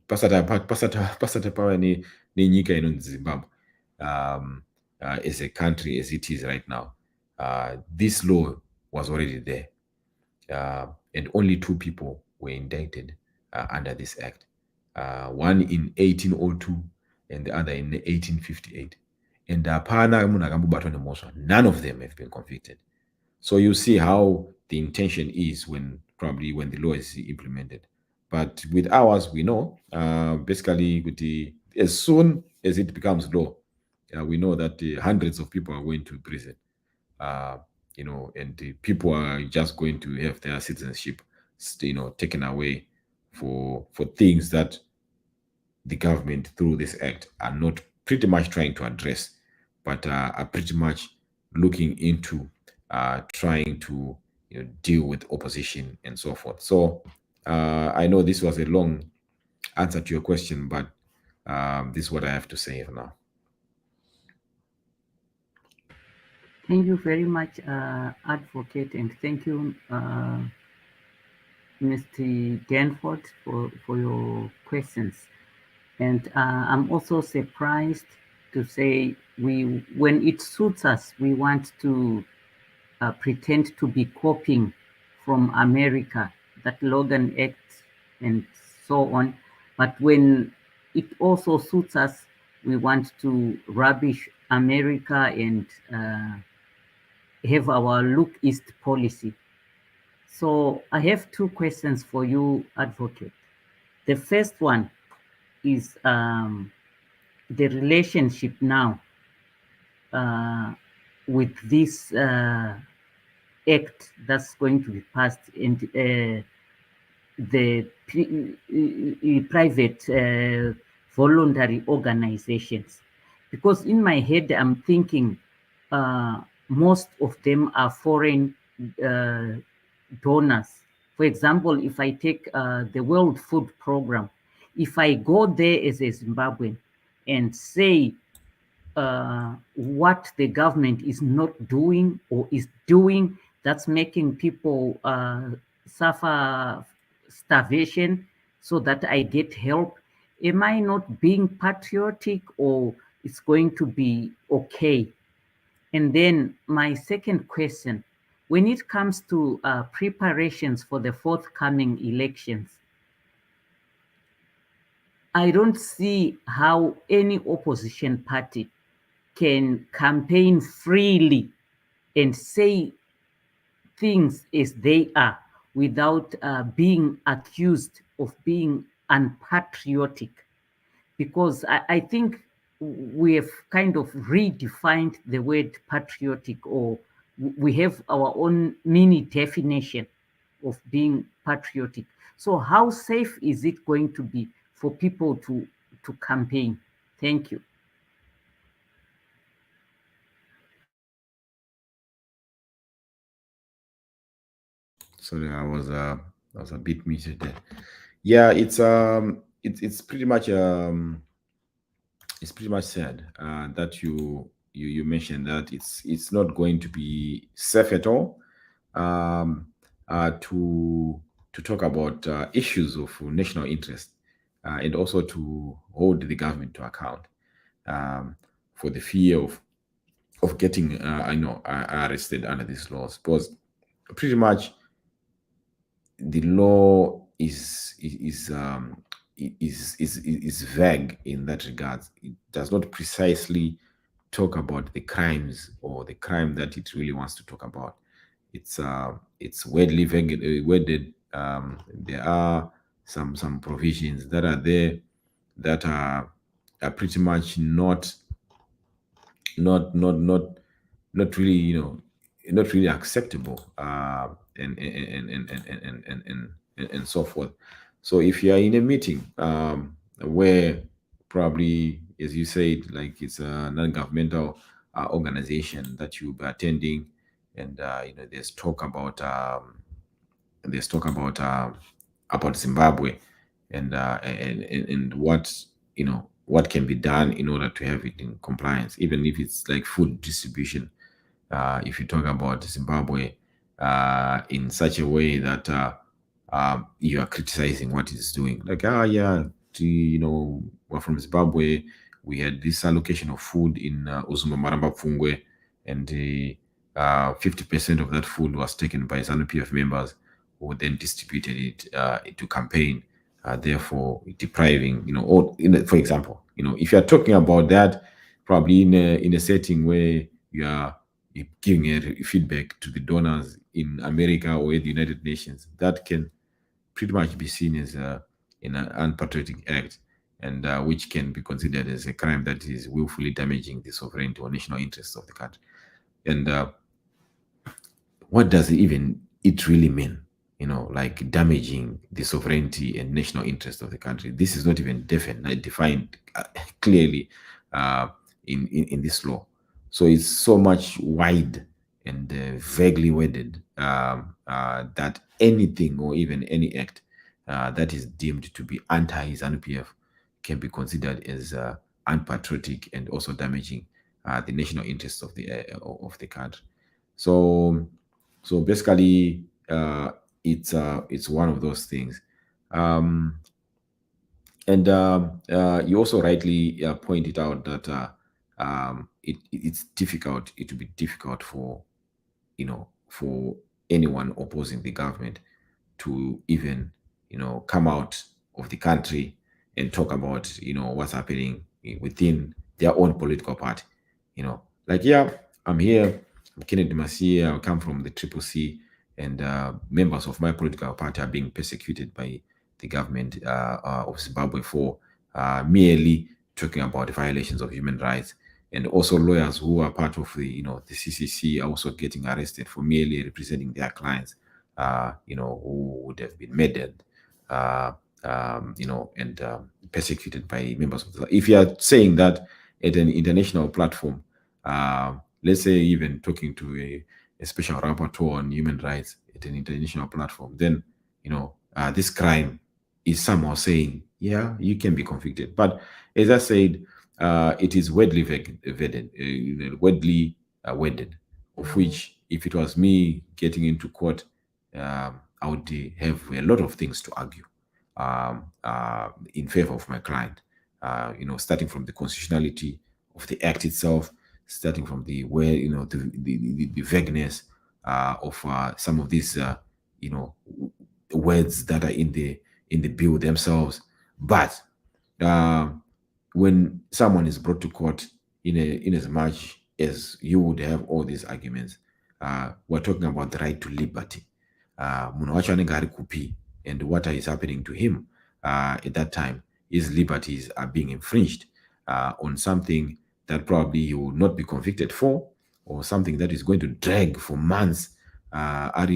Speaker 2: Pasata power ni nyika in Zimbabwe, as a country as it is right now. This law was already there, and only 2 people were indicted under this act. One in 1802 and the other in 1858. And none of them have been convicted. So you see how the intention is when the law is implemented. But with ours, we know, basically, as soon as it becomes law, we know that hundreds of people are going to prison, and the people are just going to have their citizenship, taken away for things that the government, through this act, are not pretty much trying to address, but are pretty much looking into trying to deal with opposition and so forth. So I know this was a long answer to your question, but this is what I have to say for now.
Speaker 3: Thank you very much, Advocate, and thank you, Mr. Danford, for your questions. And I'm also surprised to say when it suits us, we want to pretend to be copying from America, that Logan Act and so on. But when it also suits us, we want to rubbish America and have our look east policy. So I have 2 questions for you, Advocate. The first one is the relationship now with this act that's going to be passed in the private voluntary organizations. Because in my head, I'm thinking most of them are foreign donors. For example, if I take the World Food Program, if I go there as a Zimbabwean and say what the government is not doing or is doing, that's making people suffer starvation so that I get help, am I not being patriotic, or it's going to be okay? And then my second question, when it comes to preparations for the forthcoming elections, I don't see how any opposition party can campaign freely and say things as they are without being accused of being unpatriotic. Because I think we have kind of redefined the word patriotic, or we have our own mini definition of being patriotic. So how safe is it going to be for people to campaign? Thank you.
Speaker 2: Sorry, I was a bit muted there. Yeah, it's pretty much sad that you mentioned that it's not going to be safe at all to talk about issues of national interest, and also to hold the government to account for the fear of getting arrested under these laws. Because pretty much the law is vague in that regard. It does not precisely talk about the crimes or the crime that it really wants to talk about. It's widely worded. There are some provisions that are there that are pretty much not really, not really acceptable, and so forth. So if you are in a meeting where probably, as you said, like it's a non-governmental organization that you'll be attending, and there's talk about about Zimbabwe, and what can be done in order to have it in compliance, even if it's like food distribution. If you talk about Zimbabwe in such a way that you are criticizing what it's doing, like, yeah, we're from Zimbabwe, we had this allocation of food in Uzuma Maramba Pfungwe, and 50% of that food was taken by ZANU-PF members, who then distributed it to campaign, therefore depriving, for example, if you're talking about that, probably in a setting where you're giving a feedback to the donors in America or the United Nations, that can pretty much be seen as an unpatriotic act, and which can be considered as a crime that is willfully damaging the sovereignty or national interests of the country. And what does it really mean? Like damaging the sovereignty and national interest of the country. This is not even defined clearly in this law. So it's so much wide and vaguely worded that anything or even any act that is deemed to be anti-ZANU-PF can be considered as unpatriotic and also damaging the national interests of the country. So basically, it's one of those things. And you also rightly pointed out that it's difficult. It will be difficult for anyone opposing the government to even come out of the country and talk about what's happening within their own political party. Like, yeah, I'm here, I'm Adv Masiye, I come from the CCC, and members of my political party are being persecuted by the government of Zimbabwe for merely talking about violations of human rights. And also lawyers who are part of the CCC are also getting arrested for merely representing their clients, who would have been murdered, and persecuted by members of the. If you are saying that at an international platform, let's say even talking to a special rapporteur on human rights at an international platform, then this crime is somehow saying, yeah, you can be convicted. But as I said, it is widely worded, of which, if it was me getting into court, I would have a lot of things to argue in favor of my client. Starting from the constitutionality of the act itself, starting from the vagueness of some of these words that are in the bill themselves. But when someone is brought to court, in as much as you would have all these arguments, we're talking about the right to liberty. And what is happening to him at that time, his liberties are being infringed on something that probably he will not be convicted for, or something that is going to drag for months. Are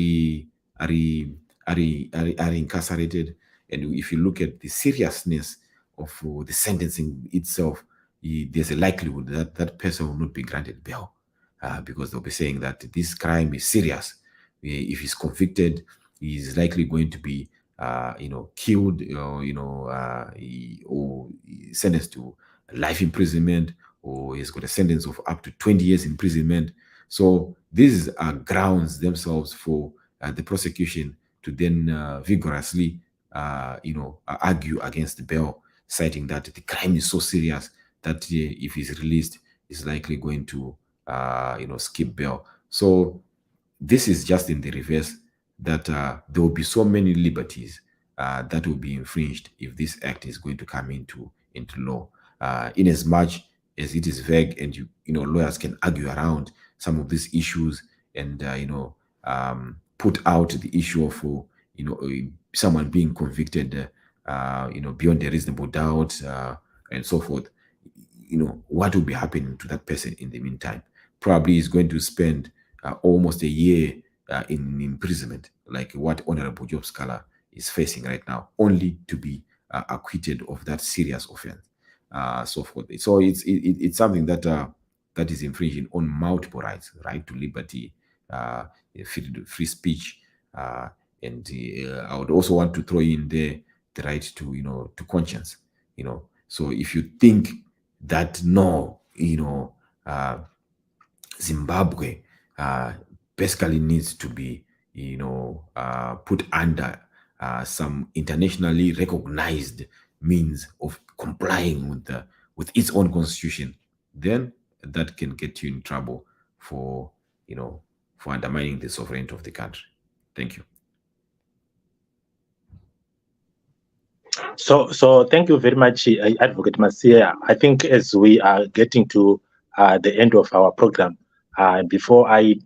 Speaker 2: incarcerated. And if you look at the seriousness of the sentencing itself, there's a likelihood that that person will not be granted bail, because they'll be saying that this crime is serious. If he's convicted, he's likely going to be killed, or sentenced to life imprisonment, or he's got a sentence of up to 20 years imprisonment. So these are grounds themselves for the prosecution to then vigorously argue against the bail, citing that the crime is so serious that if he's released, he's likely going to skip bail. So this is just in the reverse, that there will be so many liberties that will be infringed if this act is going to come into law. In as much as it is vague, and lawyers can argue around some of these issues, and put out the issue of someone being convicted beyond a reasonable doubt, and so forth. What will be happening to that person in the meantime? Probably is going to spend almost a year in imprisonment, like what Honorable Job Scholar is facing right now, only to be acquitted of that serious offense, so forth. So it's something that is infringing on multiple rights: right to liberty, free speech, and I would also want to throw in there the right to conscience. So if you think that no, Zimbabwe basically needs to be put under some internationally recognized means of complying with its own constitution, then that can get you in trouble for undermining the sovereignty of the country. Thank you.
Speaker 4: So thank you very much, Advocate Masiye. I think as we are getting to the end of our program, before I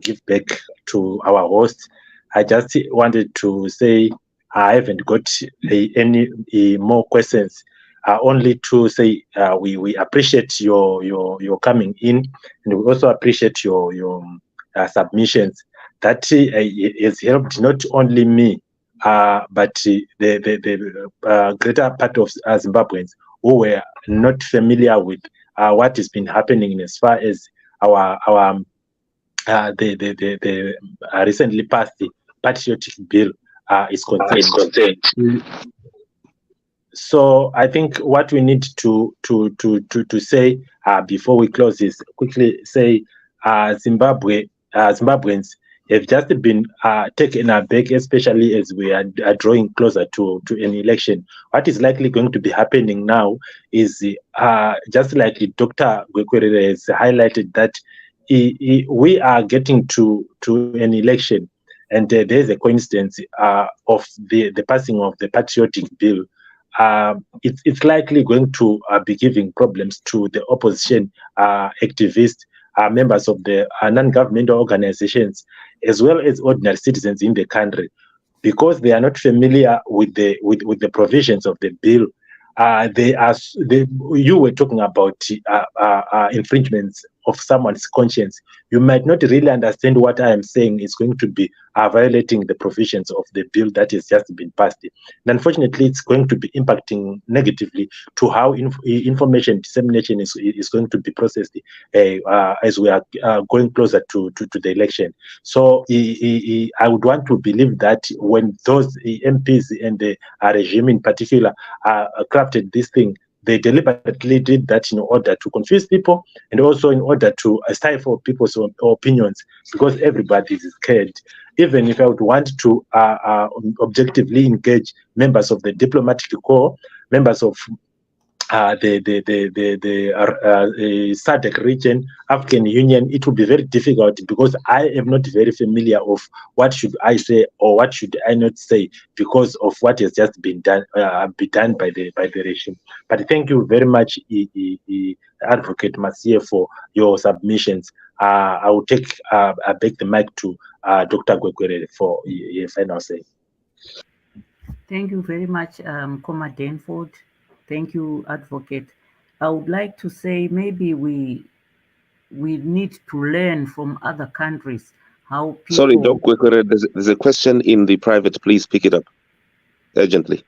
Speaker 4: give back to our host, I just wanted to say I haven't got any more questions. Only to say we appreciate your coming in, and we also appreciate your submissions. That has helped not only me, but the greater part of Zimbabweans who were not familiar with what has been happening as far as our the recently passed Patriotic bill is concerned. So I think what we need to say before we close is quickly say Zimbabweans have just been taken aback, especially as we are drawing closer to an election. What is likely going to be happening now is just like Dr. Gwekwere has highlighted, that we are getting to an election, and there's a coincidence of the passing of the Patriotic bill. It's likely going to be giving problems to the opposition activists, members of the non-governmental organizations, as well as ordinary citizens in the country, because they are not familiar with the provisions of the bill. You were talking about infringements of someone's conscience. You might not really understand what I am saying is going to be violating the provisions of the bill that has just been passed. And unfortunately, it's going to be impacting negatively to how information dissemination is going to be processed as we are going closer to the election. So I would want to believe that when those MPs and the regime in particular crafted this thing, they deliberately did that in order to confuse people, and also in order to stifle people's opinions, because everybody is scared. Even if I would want to objectively engage members of the diplomatic corps, members of the SADC region, African Union, it will be very difficult, because I am not very familiar of what should I say or what should I not say, because of what has just been done by the regime. But thank you very much, Advocate Masiye, for your submissions. I will take back the mic to Dr. Gwekwere for your final say.
Speaker 3: Thank you very much, Comrade Danford. Thank you, Advocate. I would like to say maybe we need to learn from other countries how people...
Speaker 5: Sorry, Dr. Gwekwere, there's a question in the private. Please pick it up urgently.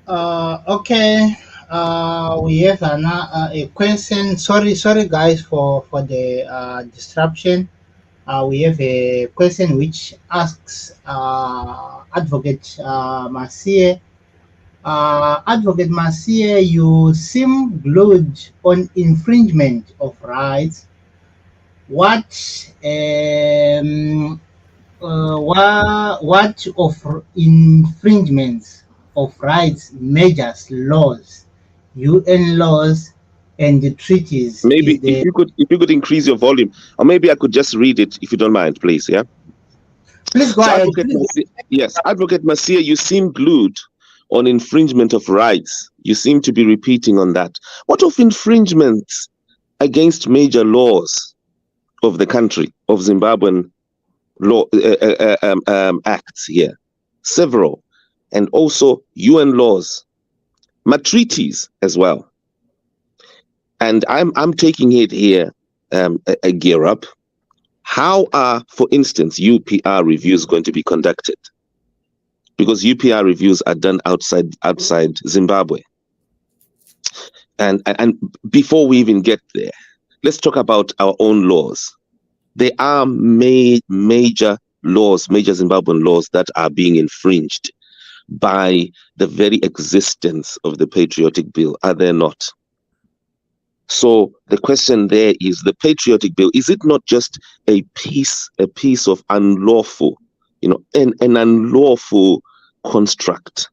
Speaker 6: Okay. We have a question. Sorry guys for the disruption. We have a question which asks Advocate Masiye. Advocate Masiye, you seem glued on infringement of rights. What of infringements of rights measures laws, UN laws, and the treaties.
Speaker 5: Maybe if you could increase your volume, or maybe I could just read it if you don't mind, please. Yeah.
Speaker 6: Please go ahead.
Speaker 5: Yes, Advocate Masiye, you seem glued on infringement of rights. You seem to be repeating on that. What of infringements against major laws of the country, of Zimbabwean law acts here? Several, and also UN laws, treaties as well. And I'm taking it here a gear up. How are, for instance, UPR reviews going to be conducted? Because UPR reviews are done outside Zimbabwe. And before we even get there, let's talk about our own laws. There are major laws, major Zimbabwean laws that are being infringed by the very existence of the Patriotic Bill, are there not? So the question there is, the Patriotic Bill, is it not just a piece of unlawful, an unlawful construct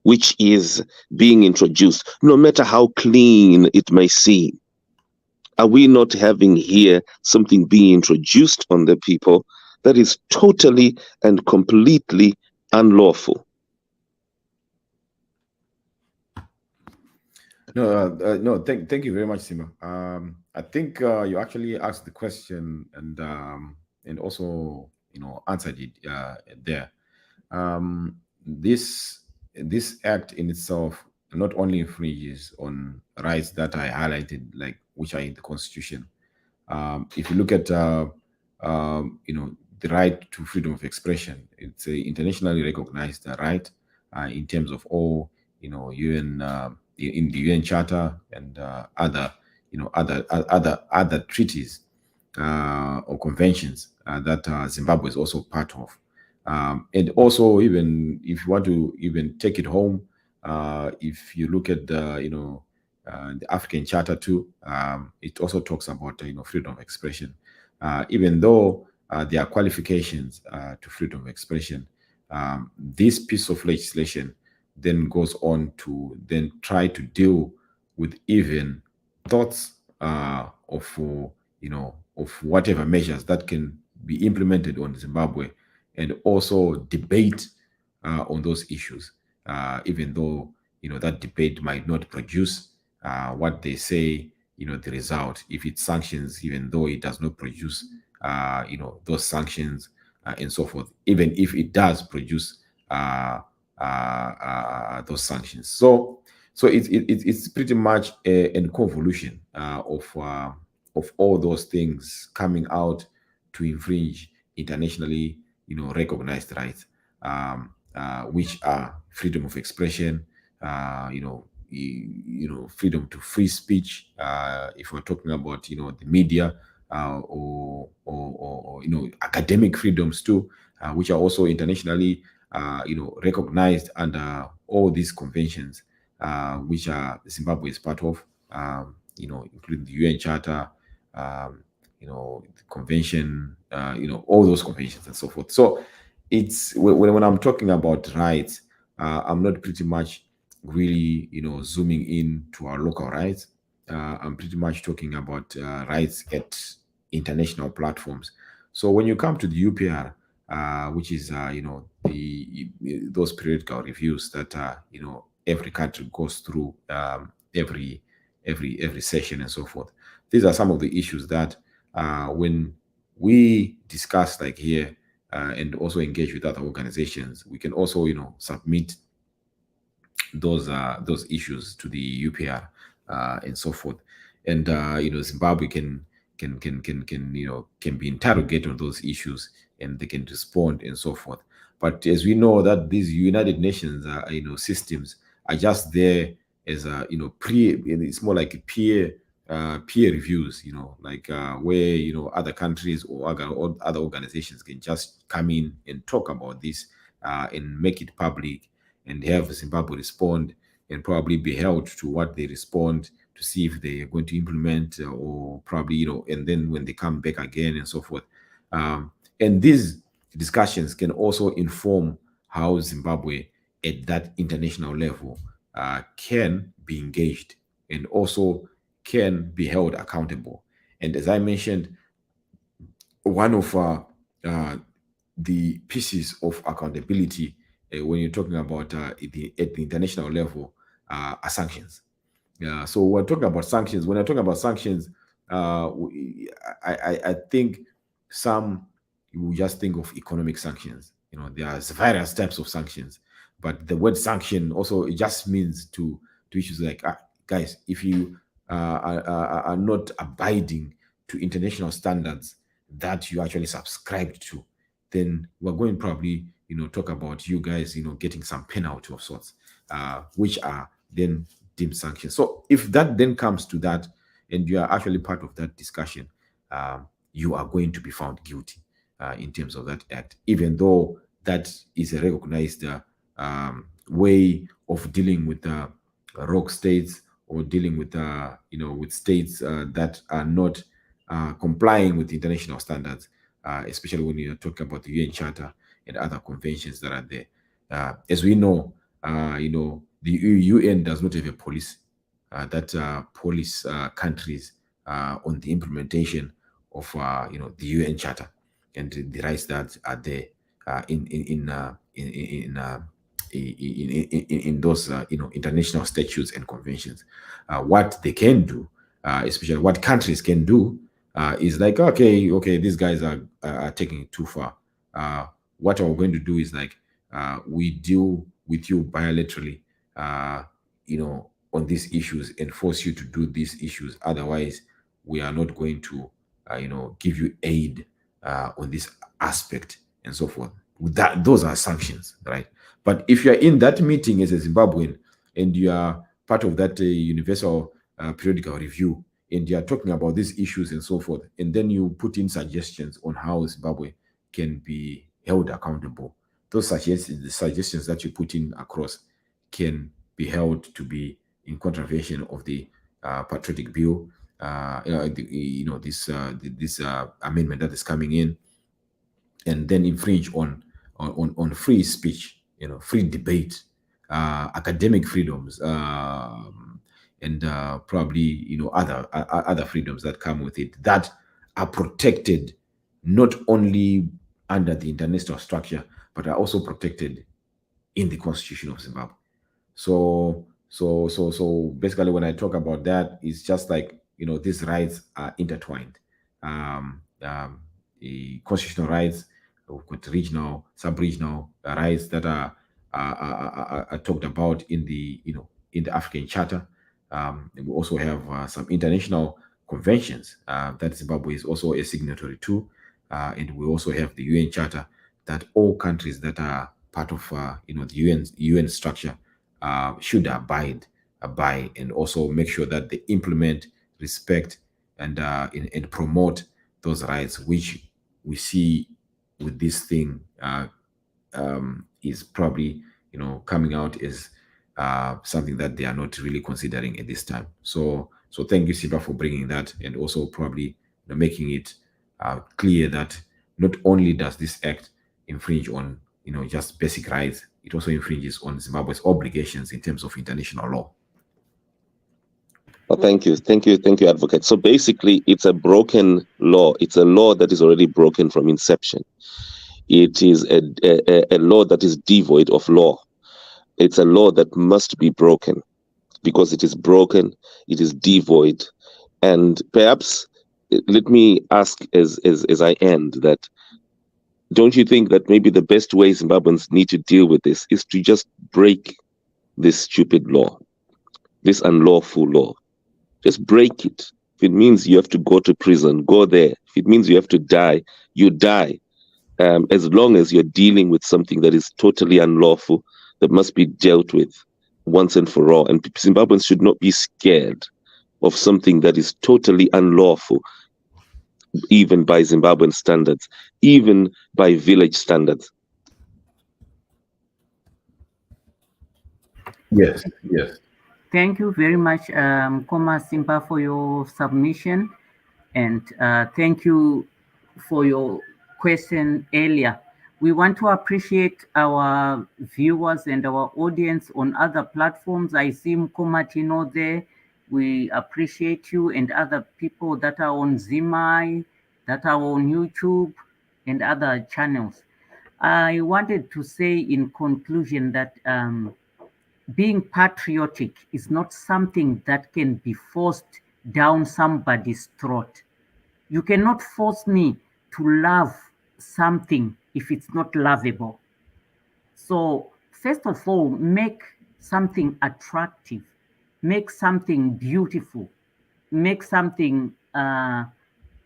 Speaker 5: which is being introduced, no matter how clean it may seem? Are we not having here something being introduced on the people that is totally and completely unlawful?
Speaker 2: No, thank you very much, Sima. I think you actually asked the question and also answered it there. This act in itself not only infringes on rights that I highlighted, like which are in the Constitution. If you look at the right to freedom of expression, it's an internationally recognized right in terms of all UN. In the UN Charter and other treaties or conventions that Zimbabwe is also part of, and also even if you want to even take it home, if you look at the African Charter too, it also talks about freedom of expression. Even though there are qualifications to freedom of expression, this piece of legislation then goes on to then try to deal with even thoughts of whatever measures that can be implemented on Zimbabwe, and also debate on those issues, even though that debate might not produce what they say the result. If it sanctions, even though it does not produce those sanctions and so forth, even if it does produce those sanctions. So it's pretty much a convolution of all those things coming out to infringe internationally recognized rights, which are freedom of expression, freedom to free speech, if we're talking about the media, or academic freedoms too, which are also internationally recognized under all these conventions, which Zimbabwe is part of, including the UN Charter, the convention, all those conventions and so forth. So it's when I'm talking about rights, I'm not pretty much really zooming in to our local rights. I'm pretty much talking about rights at international platforms. So when you come to the UPR, which is those periodical reviews that every country goes through every session and so forth. These are some of the issues that when we discuss like here and also engage with other organizations, we can also submit those issues to the UPR and so forth, and Zimbabwe can be interrogated on those issues, and they can respond and so forth. But as we know that these United Nations systems are just there as it's more like peer reviews, like where other countries or other organizations can just come in and talk about this and make it public, and have Zimbabwe respond and probably be held to what they respond, to see if they are going to implement or probably and then when they come back again and so forth. And these discussions can also inform how Zimbabwe at that international level can be engaged and also can be held accountable. And as I mentioned, one of the pieces of accountability when you're talking about at the international level are sanctions. So we're talking about sanctions. When I talk about sanctions, I think some you just think of economic sanctions. You know, there's various types of sanctions, but the word sanction also it just means to issues like guys, if you are not abiding to international standards that you actually subscribed to, then we're going to probably talk about you guys getting some penalty of sorts, which are then deemed sanctions. So if that then comes to that, and you are actually part of that discussion, you are going to be found guilty in terms of that act, even though that is a recognized way of dealing with rogue states or dealing with with states that are not complying with international standards, especially when you're talking about the UN Charter and other conventions that are there. As we know, the UN does not have a police that police countries on the implementation of the UN Charter and the rights that are there in those international statutes and conventions. What they can do, especially what countries can do, is like, okay, these guys are taking it too far. What we're going to do is like we deal with you bilaterally, on these issues and force you to do these issues. Otherwise, we are not going to, give you aid on this aspect and so forth. Those are sanctions, right? But if you are in that meeting as a Zimbabwean and you are part of that universal periodical review and you are talking about these issues and so forth, and then you put in suggestions on how Zimbabwe can be held accountable, those the suggestions that you put in across can be held to be in contravention of the Patriotic Bill, this amendment that is coming in, and then infringe on free speech, free debate, academic freedoms, and probably other freedoms that come with it that are protected not only under the international structure but are also protected in the Constitution of Zimbabwe. So basically, when I talk about that, it's just like these rights are intertwined. The constitutional rights, we've got regional, sub-regional rights that are talked about in the in the African Charter. We also have some international conventions that Zimbabwe is also a signatory to, and we also have the UN Charter that all countries that are part of the UN structure should abide by, and also make sure that they implement, respect, and promote those rights, which we see with this thing is probably coming out as something that they are not really considering at this time. So thank you, Siba, for bringing that, and also probably making it clear that not only does this act infringe on just basic rights, it also infringes on Zimbabwe's obligations in terms of international law.
Speaker 5: Well, thank you, Advocate. So basically, it's a broken law. It's a law that is already broken from inception. It is a law that is devoid of law. It's a law that must be broken. Because it is broken, it is devoid. And perhaps, let me ask as I end that, don't you think that maybe the best way Zimbabweans need to deal with this is to just break this stupid law, this unlawful law? Just break it. If it means you have to go to prison, go there. If it means you have to die, you die. As long as you're dealing with something that is totally unlawful, that must be dealt with once and for all. And Zimbabweans should not be scared of something that is totally unlawful, even by Zimbabwean standards, even by village standards.
Speaker 2: Yes.
Speaker 3: Thank you very much, Koma Simba, for your submission. And thank you for your question earlier. We want to appreciate our viewers and our audience on other platforms. I see Mkomatino there. We appreciate you and other people that are on Zimai, that are on YouTube and other channels. I wanted to say in conclusion that being patriotic is not something that can be forced down somebody's throat. You cannot force me to love something if it's not lovable. So, first of all, make something attractive, make something beautiful, make something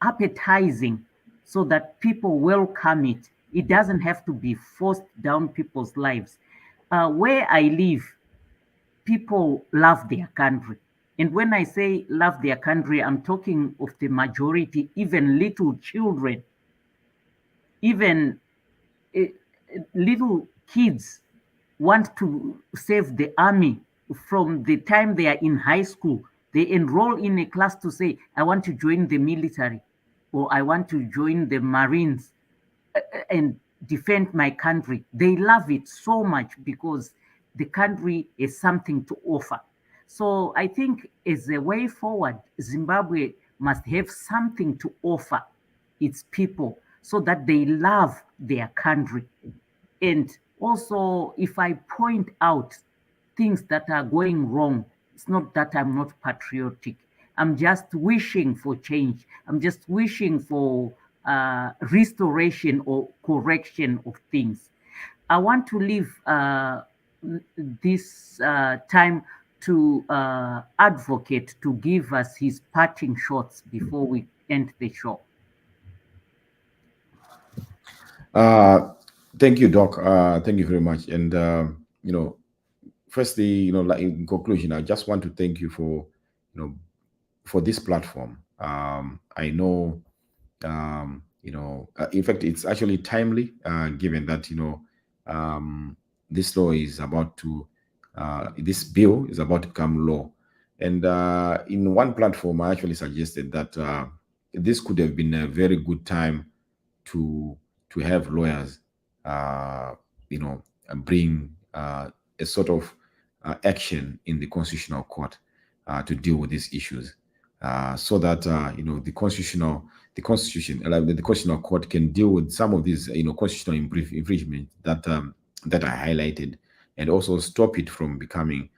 Speaker 3: appetizing so that people welcome it. It doesn't have to be forced down people's lives. Where I live, people love their country. And when I say love their country, I'm talking of the majority, even little children, even little kids want to save the army from the time they are in high school. They enroll in a class to say, I want to join the military or I want to join the Marines and defend my country. They love it so much because the country is something to offer. So I think as a way forward, Zimbabwe must have something to offer its people so that they love their country. And also, if I point out things that are going wrong, it's not that I'm not patriotic. I'm just wishing for change. I'm just wishing for restoration or correction of things. I want to leave this time to Advocate to give us his parting shots before we end the show.
Speaker 2: Thank you, Doc. Thank you very much. And firstly, like in conclusion, I just want to thank you for for this platform. I know in fact, it's actually timely, given that this law is about to this bill is about to become law. And in one platform, I actually suggested that this could have been a very good time to have lawyers bring a sort of action in the constitutional court to deal with these issues, so that the constitutional court can deal with some of these constitutional infringements that that are highlighted, and also stop it from becoming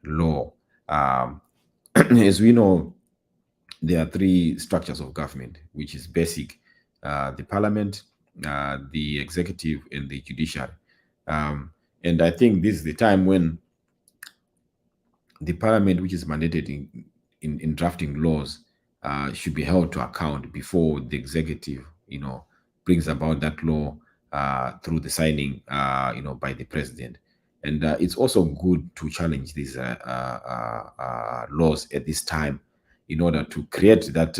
Speaker 2: law. As we know, there are three structures of government, which is basic: the parliament, the executive, and the judiciary. And I think this is the time when the parliament, which is mandated in drafting laws, should be held to account before the executive, brings about that law through the signing, by the president. And it's also good to challenge these laws at this time, in order to create that,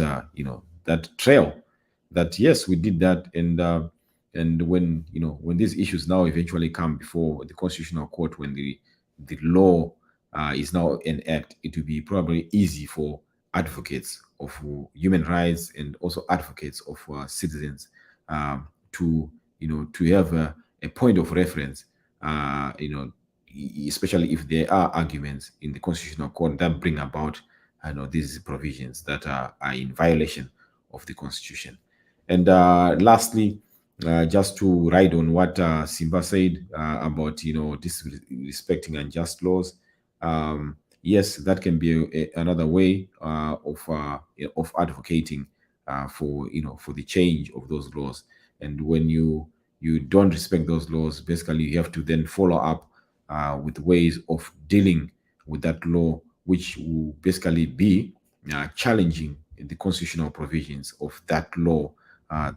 Speaker 2: that trail, that yes, we did that, and when when these issues now eventually come before the constitutional court, when the law is now enacted, it will be probably easy for advocates of human rights and also advocates of citizens to have a point of reference, especially if there are arguments in the constitutional court that bring about these provisions that are in violation of the constitution. And lastly, just to ride on what Simba said about disrespecting unjust laws. Yes, that can be another way of advocating for the change of those laws. And when you don't respect those laws, basically you have to then follow up with ways of dealing with that law, which will basically be challenging the constitutional provisions of that law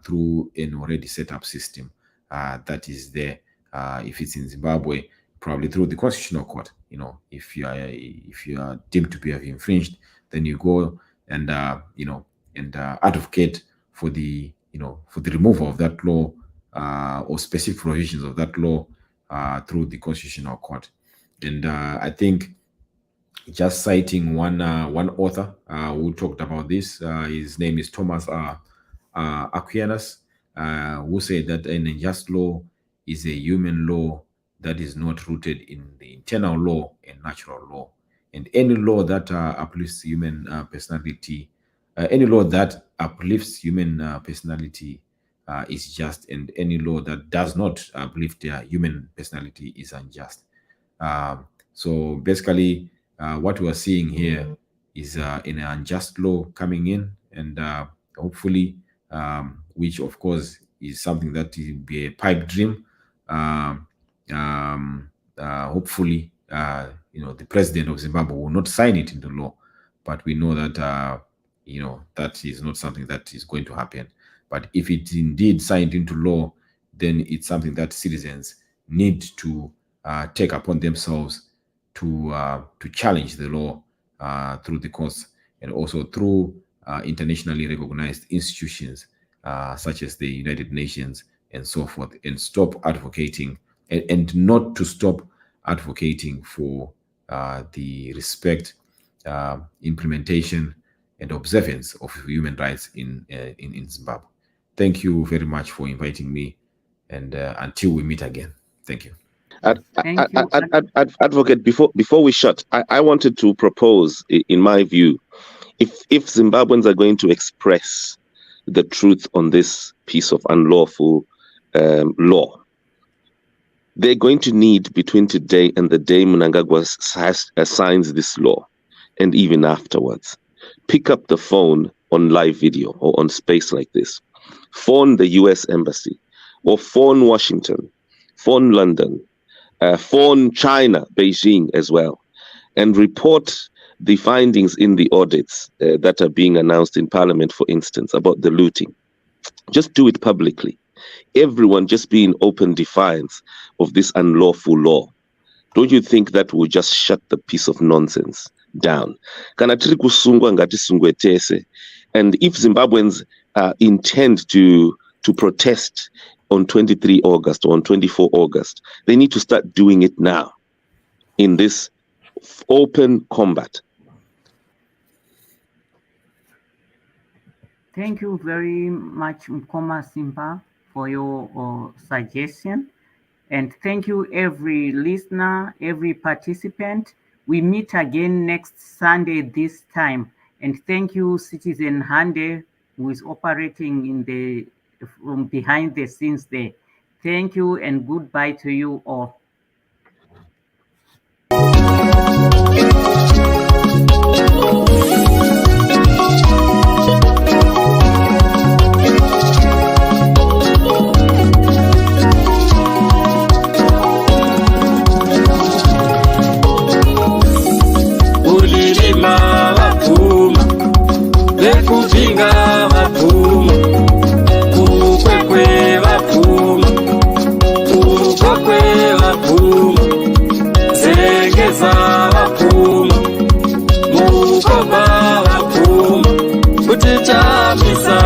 Speaker 2: through an already set up system that is there. If it's in Zimbabwe, probably through the constitutional court. If you are deemed to be have infringed, then you go and advocate for the for the removal of that law or specific provisions of that law through the constitutional court. And I think, just citing one author who talked about this, his name is Thomas Aquinas, who said that an unjust law is a human law that is not rooted in the internal law and natural law. And any law that uplifts human personality, any law that uplifts human personality is just, and any law that does not uplift human personality is unjust. So basically, what we are seeing here is an unjust law coming in, and hopefully, which of course is something that will be a pipe dream. Hopefully, the president of Zimbabwe will not sign it into law, but we know that that is not something that is going to happen. But if it indeed signed into law, then it's something that citizens need to take upon themselves to challenge the law through the courts, and also through internationally recognized institutions such as the United Nations and so forth, and stop advocating and not to stop advocating for the respect, implementation, and observance of human rights in Zimbabwe. Thank you very much for inviting me, and until we meet again, thank you.
Speaker 5: Advocate, before we shut, I wanted to propose, in my view, if Zimbabweans are going to express the truth on this piece of unlawful law, they're going to need, between today and the day Mnangagwa signs this law, and even afterwards, pick up the phone on live video or on space like this, phone the US Embassy, or phone Washington, phone London, phone China, Beijing as well, and report the findings in the audits that are being announced in Parliament, for instance, about the looting. Just do it publicly. Everyone just be in open defiance of this unlawful law. Don't you think that will just shut the piece of nonsense down? And if Zimbabweans intend to protest on 23 August or on 24 August, they need to start doing it now in this open combat.
Speaker 3: Thank you very much, Mkoma Simba, for your suggestion. And thank you, every listener, every participant. We meet again next Sunday this time. And thank you, Citizen Hande, who is operating from behind the scenes there. Thank you, and goodbye to you all.
Speaker 7: Kupinga vapfuma, kukwekwe vapfuma, kukokwe vapfuma, zegeza vapfuma, mukomba vapfuma, kuti chamisa